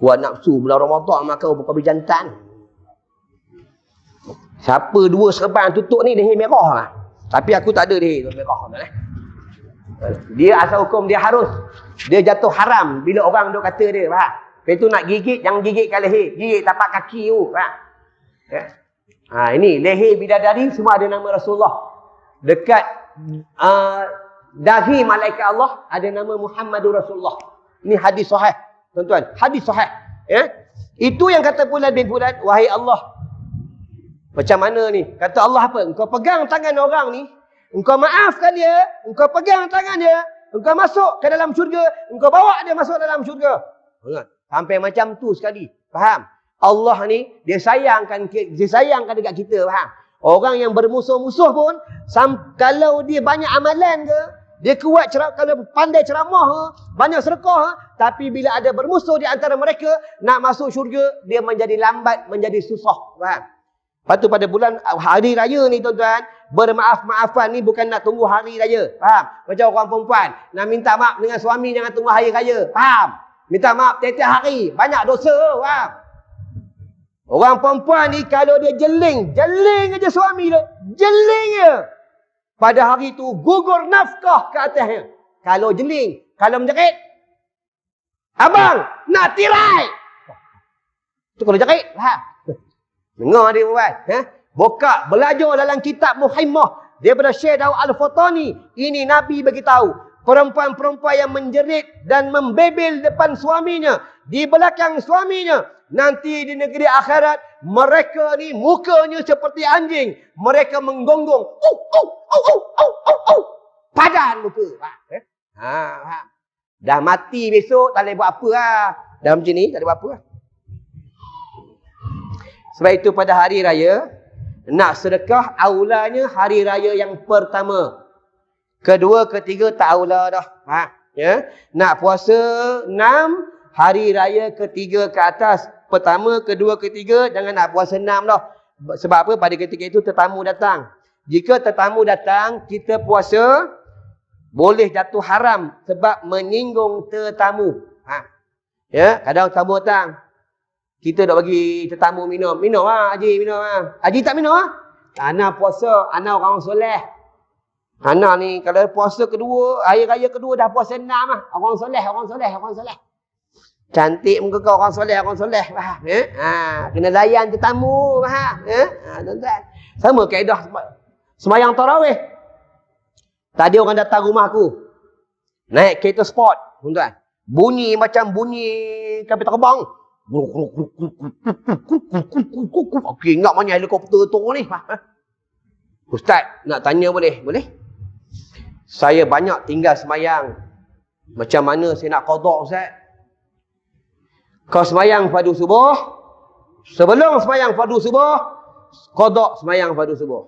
Kuat nafsu bulan Ramadan makan berkabir jantan. Siapa dua serban tutup ni leher merah lah. Tapi aku tak ada leher merah. Dia asal hukum dia harus. Dia jatuh haram bila orang duk kata dia. Faham? Lepas tu nak gigit, jangan gigitkan leher. Gigit tapak kaki tu. Faham? Ya? Ini leher bidadari semua ada nama Rasulullah. Dekat dahi malaikat Allah ada nama Muhammadur Rasulullah. Ini hadis sahih, tuan-tuan. Hadis sahih. Ya? Itu yang kata Fulan bin Fulan, wahai Allah. Macam mana ni? Kata Allah apa? Engkau pegang tangan orang ni, engkau maafkan dia, engkau pegang tangan dia, engkau masuk ke dalam syurga, engkau bawa dia masuk dalam syurga. Sampai macam tu sekali. Faham? Allah ni, dia sayangkan dekat kita, faham? Orang yang bermusuh-musuh pun, kalau dia banyak amalan ke, dia kuat, kalau pandai ceramah, banyak sedekah, tapi bila ada bermusuh di antara mereka, nak masuk syurga, dia menjadi lambat, menjadi susah, faham? Lepas tu pada bulan hari raya ni, tuan-tuan, bermaaf-maafan ni bukan nak tunggu hari raya, faham? Macam orang perempuan, nak minta maaf dengan suami, jangan tunggu hari raya, faham? Minta maaf tiap-tiap hari, banyak dosa, faham? Orang perempuan ni kalau dia jeling aja suami dia. Jeling je. Pada hari tu gugur nafkah ke atasnya. Kalau jeling. Kalau menjerit. Abang, nak tirai. Itu kalau jerit. Dengar dia buat. Buka, belajar dalam kitab Muhammad. Daripada Syekh Daud Al-Fatani. Ini Nabi bagi tahu. Perempuan-perempuan yang menjerit dan membebel depan suaminya. Di belakang suaminya. Nanti di negeri akhirat, mereka ni mukanya seperti anjing. Mereka menggonggong. Padan muka. Dah mati besok, tak boleh buat apa lah. Dah macam ni, tak boleh buat apa lah. Sebab itu pada hari raya, nak sedekah, aulanya hari raya yang pertama. Kedua, ketiga tak aula dah. Ya? Nak puasa 6, hari raya ketiga ke atas. Pertama, kedua, ketiga, jangan nak puasa 6 dah. Sebab apa? Pada ketika itu tetamu datang. Jika tetamu datang, kita puasa, boleh jatuh haram sebab menyinggung tetamu. Ya, kadang tetamu datang, kita dah bagi tetamu minum. Minum Haji, minum Haji tak minum Ana puasa, ana orang soleh. Ana ni kalau puasa kedua, hari raya kedua dah puasa 6 Orang soleh, orang soleh, orang soleh. Cantik muka kau, orang soleh, orang soleh. Faham? Kena layan tetamu. Faham? Tuan-tuan. Sama kaedah semayang tarawih. Tadi orang datang rumah aku. Naik kereta sport. Tuan-tuan. Bunyi macam bunyi kapal terbang. Okey, ingat mana helikopter tu ni. Ustaz, nak tanya boleh? Boleh? Saya banyak tinggal semayang. Macam mana saya nak qada, Ustaz? Kau semayang fardu subuh, sebelum semayang fardu subuh, qada semayang fardu subuh.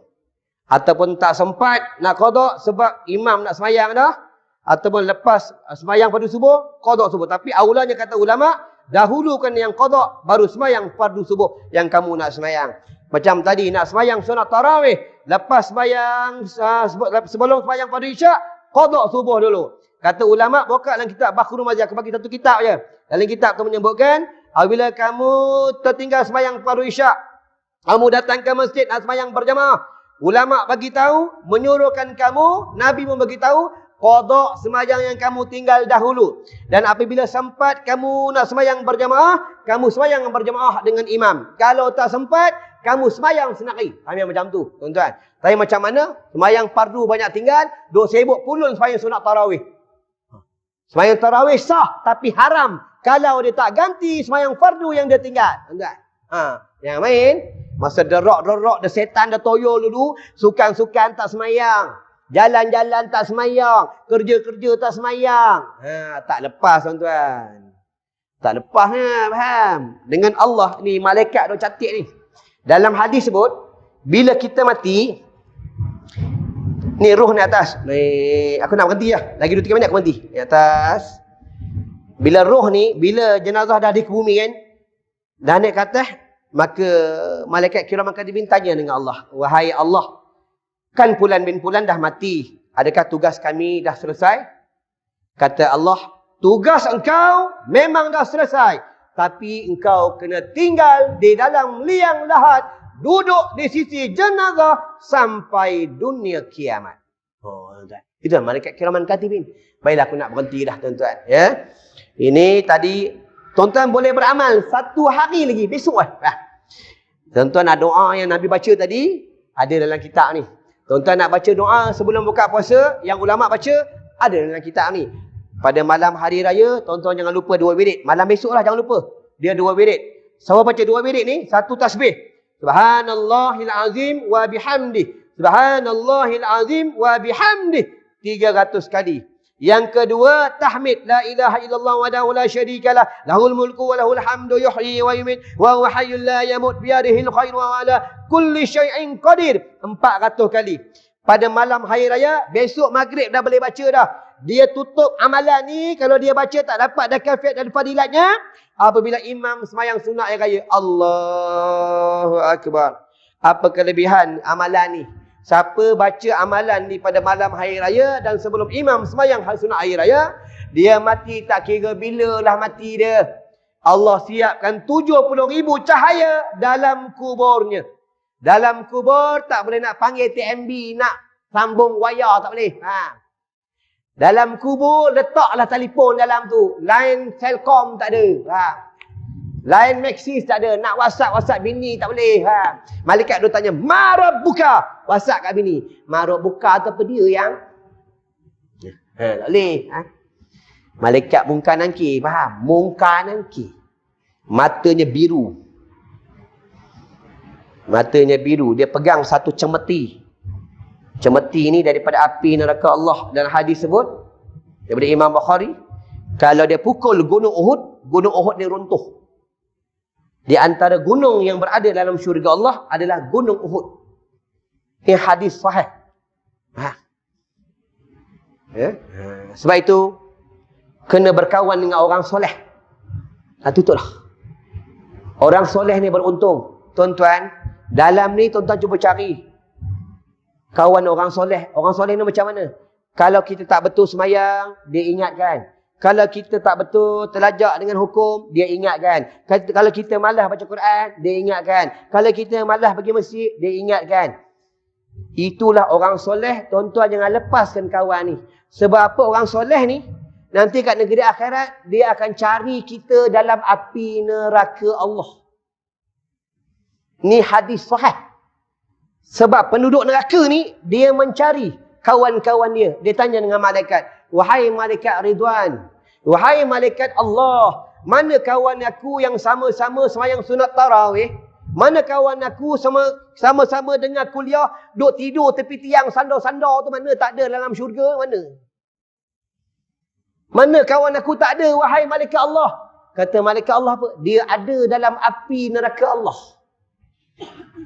Ataupun tak sempat nak qada sebab imam nak semayang dah, ataupun lepas semayang fardu subuh, qada subuh. Tapi aulanya kata ulama, dahulukan yang qada, baru semayang fardu subuh yang kamu nak semayang. Macam tadi nak semayang sunat tarawih, lepas semayang, sebelum semayang fardu isyak, qada subuh dulu. Kata ulama, buka dalam kitab Bakhrul Mazhab, aku bagi satu kitab je. Dalam kitab tu menyebutkan, apabila kamu tertinggal semayang fardu isyak, kamu datang ke masjid nak semayang berjamaah, ulama bagi tahu, menyuruhkan kamu, Nabi pun bagi tahu, qada semayang yang kamu tinggal dahulu. Dan apabila sempat kamu nak semayang berjamaah, kamu semayang berjamaah dengan imam. Kalau tak sempat, kamu semayang sendiri. Kami macam tu, tuan-tuan. Tapi macam mana? Semayang fardu banyak tinggal, duk sibuk pulun semayang sunat tarawih. Semayang tarawih sah, tapi haram kalau dia tak ganti semayang fardu yang dia tinggal. Tuan-tuan. Yang main, masa derok-derok, setan dah toyol dulu, sukan-sukan tak semayang. Jalan-jalan tak semayang. Kerja-kerja tak semayang. Tak lepas, tuan-tuan. Tak lepas, faham? Dengan Allah ni, malaikat dah catat ni. Dalam hadis sebut, bila kita mati, ni roh ni atas. Ni, aku nak berhenti lah. Lagi 2-3 minit aku berhenti. Ni atas. Bila roh ni, bila jenazah dah di ke bumi kan, dah naik ke atas, maka malaikat kiraman katibin tanya dengan Allah. Wahai Allah, kan Fulan bin Fulan dah mati. Adakah tugas kami dah selesai? Kata Allah, tugas engkau memang dah selesai. Tapi engkau kena tinggal di dalam liang lahat, duduk di sisi jenazah sampai dunia kiamat. Tuan-tuan. Itu malaikat kiraman katibin. Baiklah, aku nak berhenti dah, tuan-tuan. Ya. Ini tadi, tuan-tuan boleh beramal 1 hari lagi, besok lah. Tuan-tuan nak doa yang Nabi baca tadi, ada dalam kitab ni. Tuan-tuan nak baca doa sebelum buka puasa, yang ulama baca, ada dalam kitab ni. Pada malam hari raya, tuan-tuan jangan lupa 2 wirid. Malam besok lah, jangan lupa. Dia 2 wirid. Siapa baca 2 wirid ni, 1 tasbih. Subhanallahil azim wa bihamdih. Subhanallahil azim wa bihamdih. 300 kali. Yang kedua, tahmid. La ilaha illallah wahdahu la syarikalah. Lahul mulku wa lahul hamdu yuhyi wa yumit. Wa huwa hayyul la yamut biyadihil khairu wa ala kulli syai'in qadir. 400 kali. Pada malam hari raya, besok maghrib dah boleh baca dah. Dia tutup amalan ni, kalau dia baca tak dapat dah kafiat dan fadilatnya. Apabila imam semayang sunat hari raya. Allahu Akbar. Apa kelebihan amalan ni? Siapa baca amalan ni pada malam hari raya dan sebelum imam semayang sunat hari raya, dia mati tak kira bila lah mati dia. Allah siapkan 70,000 cahaya dalam kuburnya. Dalam kubur tak boleh nak panggil TMB, nak sambung wayar tak boleh. Dalam kubur letaklah telefon dalam tu. Line Telkom tak ada. Line Maxis tak ada. Nak WhatsApp bini tak boleh. Malaikat dia tanya, "Ma buka?" WhatsApp kat bini. "Ma buka atau apa dia yang?" Tak boleh. Malaikat mungkar nangkir. Faham? Mungkar nangkir. Matanya biru. Matanya biru. Dia pegang satu cemeti. Cemeti ni daripada api neraka Allah. Dan hadis sebut, daripada Imam Bukhari, kalau dia pukul gunung Uhud ni runtuh. Di antara gunung yang berada dalam syurga Allah adalah gunung Uhud. Ini hadis sahih. Sebab itu, kena berkawan dengan orang soleh. Tutuplah. Orang soleh ni beruntung. Tuan-tuan, dalam ni tuan-tuan cuba cari kawan orang soleh. Orang soleh ni macam mana? Kalau kita tak betul semayang, dia ingatkan. Kalau kita tak betul terlajak dengan hukum, dia ingatkan. Kalau kita malas baca Quran, dia ingatkan. Kalau kita malas pergi masjid, dia ingatkan. Itulah orang soleh. Tuan-tuan jangan lepaskan kawan ni. Sebab apa orang soleh ni? Nanti kat negeri akhirat, dia akan cari kita dalam api neraka Allah. Ni hadis sahih. Sebab penduduk neraka ni, dia mencari kawan-kawan dia. Dia tanya dengan malaikat. Wahai malaikat Ridwan. Wahai malaikat Allah. Mana kawan aku yang sama-sama semayang sunat tarawih? Mana kawan aku sama-sama dengan kuliah, duk tidur tepi tiang sandar-sandar tu mana? Tak ada dalam syurga, mana? Mana kawan aku tak ada, wahai malaikat Allah? Kata malaikat Allah apa? Dia ada dalam api neraka Allah.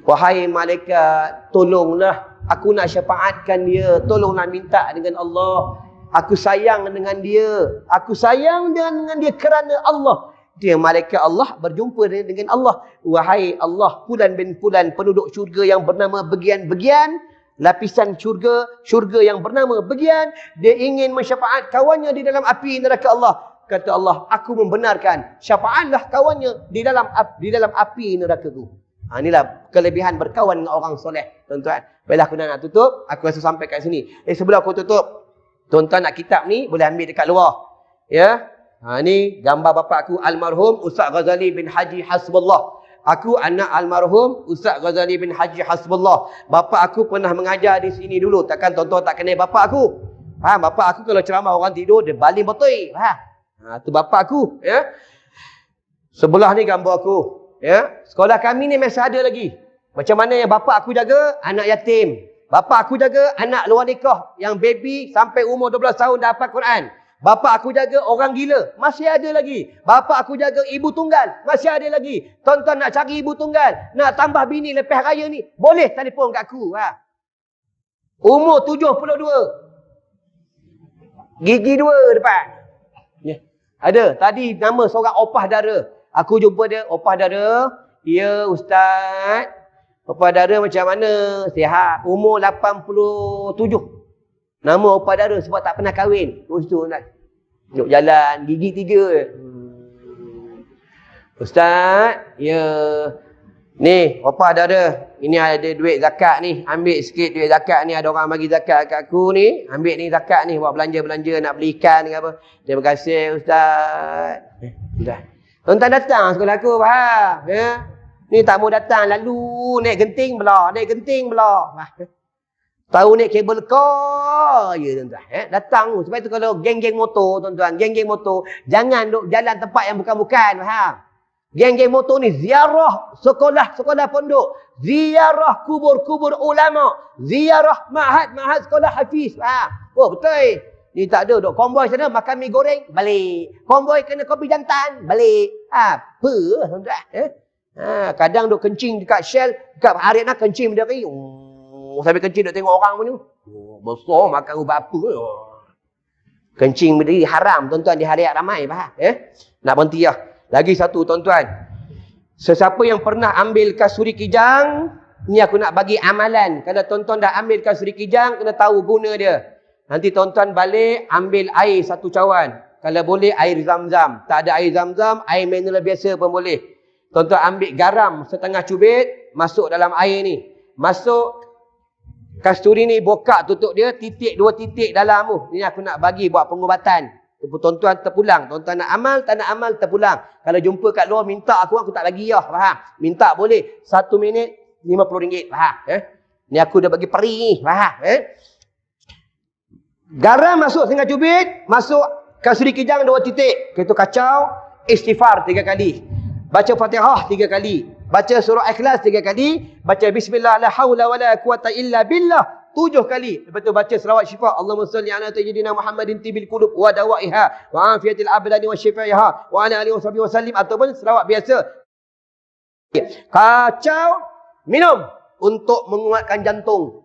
Wahai malaikat, tolonglah. Aku nak syafaatkan dia. Tolonglah minta dengan Allah. Aku sayang dengan dia. Aku sayang dengan dia kerana Allah. Dia malaikat Allah berjumpa dengan Allah. Wahai Allah, pulan bin pulan penduduk syurga yang bernama begian-begian. Lapisan syurga yang bernama begian. Dia ingin mensyafaat kawannya di dalam api neraka Allah. Kata Allah, aku membenarkan. Syafaatlah kawannya di dalam api neraka tu. Inilah kelebihan berkawan dengan orang soleh. Tuan-tuan, baiklah aku nak tutup. Aku rasa sampai kat sini. Sebelum aku tutup, tuan-tuan nak kitab ni boleh ambil dekat luar. Ya. Ni gambar bapa aku almarhum Ustaz Ghazali bin Haji Hasbullah. Aku anak almarhum Ustaz Ghazali bin Haji Hasbullah. Bapa aku pernah mengajar di sini dulu. Takkan tuan-tuan tak kenal bapa aku? Faham? Bapa aku kalau ceramah orang tidur, dia baling betul. Faham? Tu bapa aku. Ya. Sebelah ni gambar aku. Ya. Sekolah kami ni masih ada lagi. Macam mana yang bapa aku jaga anak yatim. Bapa aku jaga anak luar nikah yang baby sampai umur 12 tahun dah hafal Quran. Bapa aku jaga orang gila, masih ada lagi. Bapa aku jaga ibu tunggal, masih ada lagi. Tuan-tuan nak cari ibu tunggal, nak tambah bini lepas raya ni, boleh telefon kat aku. Umur 72. Gigi 2 depan. Ada. Tadi nama seorang opah dara. Aku jumpa dia, opah dara. Ya Ustaz. Opah dara macam mana? Sihat. Umur 87. Nama opah dara sebab tak pernah kahwin. Terus tu nak duduk jalan, gigi 3. Ustaz, ya. Ni, opah dara. Ini ada duit zakat ni. Ambil sikit duit zakat ni. Ada orang bagi zakat kat aku ni. Ambil ni zakat ni. Buat belanja-belanja nak beli ikan ke apa. Terima kasih Ustaz. Dah. Tuan-tuan datang sekolah aku, faham? Ya? Ni tak mau datang. Lalu naik genting belah. Naik genting belah. Tahu naik kabel kau je tuan-tuan. Datang. Sebab itu kalau geng-geng motor tuan-tuan. Geng-geng motor. Jangan duk jalan tempat yang bukan-bukan. Faham? Geng-geng motor ni ziarah sekolah-sekolah pondok. Ziarah kubur-kubur ulama. Ziarah ma'had sekolah hafiz. Faham? Oh betul. Ni tak ada duk konvoi sana makan mi goreng. Balik. Konvoi kena kopi jantan. Balik. Apa tuan-tuan? Kadang duk kencing dekat Shell. Dekat Ariana kencing berdiri. Sampai kencing duk tengok orang punya. Besar makan ubat apa. Kencing berdiri haram tuan-tuan di hari ramai. Faham? Nak berhenti lah. Lagi satu tuan-tuan. Sesiapa yang pernah ambil kasuri kijang. Ni aku nak bagi amalan. Kalau tuan-tuan dah ambil kasuri kijang. Kena tahu guna dia. Nanti tuan-tuan balik ambil air 1 cawan. Kalau boleh air zam-zam. Tak ada air zam-zam. Air mineral biasa pun boleh. Tuan-tuan ambil garam setengah cubit. Masuk dalam air ni. Masuk. Kasturi ni bokak tutup dia, 2 titik dalam tu. Ni aku nak bagi buat pengubatan. Tuan-tuan terpulang. Tuan-tuan nak amal, tak nak amal, terpulang. Kalau jumpa kat luar, minta aku tak bagi lah. Faham? Minta boleh. 1 minit, RM50. Faham? Ni aku dah bagi peri ni. Faham? Garam masuk setengah cubit, masuk kasturi kijang 2 titik. Kita kacau, istighfar 3 kali. Baca Fatihah 3 kali. Baca surah Ikhlas 3 kali. Baca Bismillah la hawla wa la quwata illa billah 7 kali. Lepas tu baca selawat syifa. Allahumma salli ala sayyidina Muhammadin tibil qulub wa dawaiha wa afiyatil abdani wa syifaiha wa ala alihi wa sahbihi wa sallim. Ataupun selawat biasa. Kacau, minum untuk menguatkan jantung.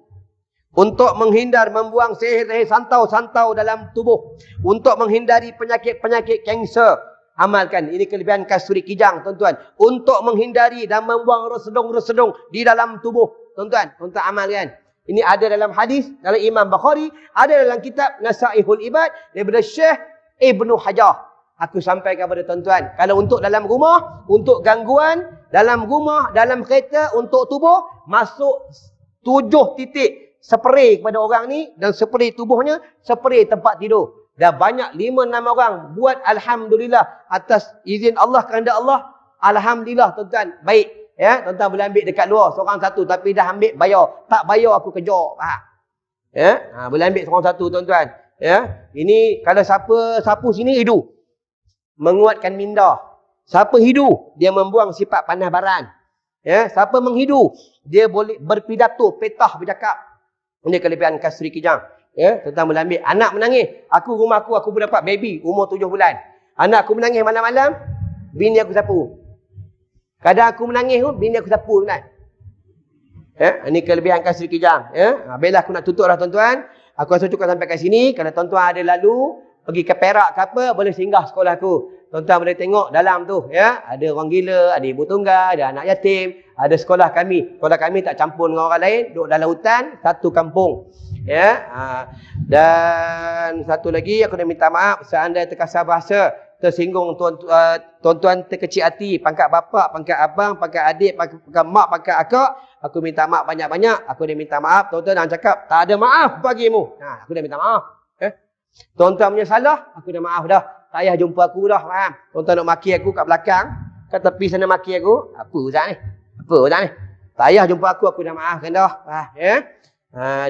Untuk menghindar membuang sihir-sihir santau-santau dalam tubuh. Untuk menghindari penyakit-penyakit kanser. Amalkan. Ini kelebihan kasturi kijang, tuan-tuan. Untuk menghindari dan membuang resedung-resedung di dalam tubuh. Tuan-tuan, tuan-tuan amalkan. Ini ada dalam hadis, dalam Imam Bukhari. Ada dalam kitab Nasaihul Ibad. Daripada Syekh Ibnu Hajar. Aku sampaikan kepada tuan-tuan. Kalau untuk dalam rumah, untuk gangguan, dalam rumah, dalam kereta, untuk tubuh, masuk 7 titik. Spray kepada orang ni dan spray tubuhnya, spray tempat tidur. Dah banyak 5-6 orang buat alhamdulillah atas izin Allah, kehendak Allah. Alhamdulillah tuan-tuan, baik. Ya, tuan-tuan boleh ambil dekat luar seorang satu tapi dah ambil bayar. Tak bayar aku kejar. Faham? Ya, boleh ambil seorang satu tuan-tuan. Ya, ini kalau siapa sapu sini hidu. Menguatkan minda. Siapa hidu, dia membuang sifat panas baran. Ya, siapa menghidu, dia boleh berpidato, petah bercakap. Ini kelebihan kasturi kijang. Ya, tuan-tuan boleh ambil. Anak menangis. Rumah aku boleh dapat baby umur 7 bulan. Anak aku menangis malam-malam, bini aku sapu. Kadang aku menangis pun, bini aku sapu. Tuan. Ya, ini kelebihan kasturi kijang. Ya, baiklah aku nak tutup dah tuan-tuan. Aku rasa cukup sampai kat sini. Kalau tuan-tuan ada lalu, pergi ke Perak ke apa, boleh singgah sekolah aku. Tuan-tuan boleh tengok dalam tu. Ya, ada orang gila, ada ibu tunggal, ada anak yatim. Ada sekolah kami. Sekolah kami tak campur dengan orang lain. Duduk dalam hutan, satu kampung. Ya, dan satu lagi aku nak minta maaf seandainya terkasar bahasa, tersinggung tuan-tuan terkecil hati, pangkat bapak, pangkat abang, pangkat adik, pangkat mak, pangkat akak. Aku minta maaf banyak-banyak. Aku dah minta maaf. Tuan-tuan jangan cakap tak ada maaf bagimu. Aku dah minta maaf. Tuan-tuan punya salah, aku dah maaf dah. Tak payah jumpa aku dah, faham? Tuan-tuan nak maki aku kat belakang, kat tepi sana maki aku. Apa Ustaz ni? Apa Ustaz ni? Tak payah jumpa aku dah maafkan dah. Ya?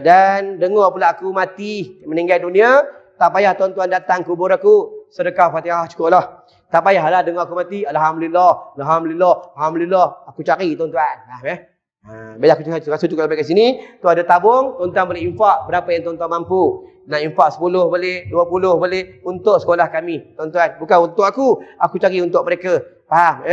Dan dengar pula aku mati, meninggal dunia, tak payah tuan-tuan datang kubur aku, sedekah Fatihah cukup lah. Tak payahlah dengar aku mati, Alhamdulillah, Alhamdulillah, Alhamdulillah. Aku cari tuan-tuan. Bila aku rasa cukup sampai kat sini, tu ada tabung, tuan-tuan boleh infak berapa yang tuan-tuan mampu. Nak infak 10 boleh, 20 boleh untuk sekolah kami, tuan-tuan. Bukan untuk aku cari untuk mereka. Faham?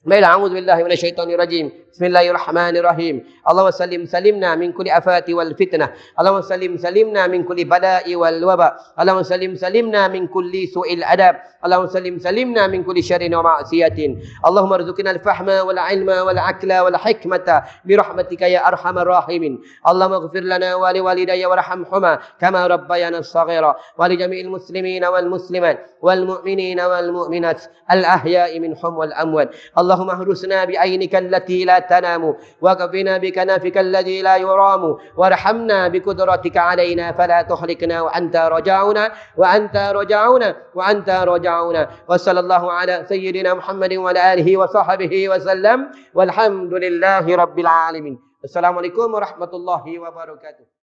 Baiklah, a'udzubillahi minasyaitonirrajim. Bismillahirrahmanirrahim. Allahumma salimna min kulli afati wal fitnah. Allahumma salimna min kulli bala'i wal waba. Allahumma salimna min kulli su'il adab. Allahumma salimna min kulli syarrin wa ma'siyatin. Allahumma rzuqna al-fahma wal ilma wal akla wal hikmata bi rahmatika ya arhamar rahimin. Allahumma ighfir lana wa li walidayya warhamhuma kama rabbayana shaghira wa li jami'il muslimina wal muslimat wal mu'minina wal mu'minat al ahya'i minhum wal amwat. Allahumma ahrusna bi aynika allati la تنام وكفنا بكنافك الذي لا يرام وارحمنا بقدرتك علينا فلا تهلكنا وأنت رجاؤنا وأنت رجاؤنا وصلى الله على سيدنا محمد وعلى آله وصحبه وسلم والحمد لله رب العالمين. السلام عليكم ورحمة الله وبركاته.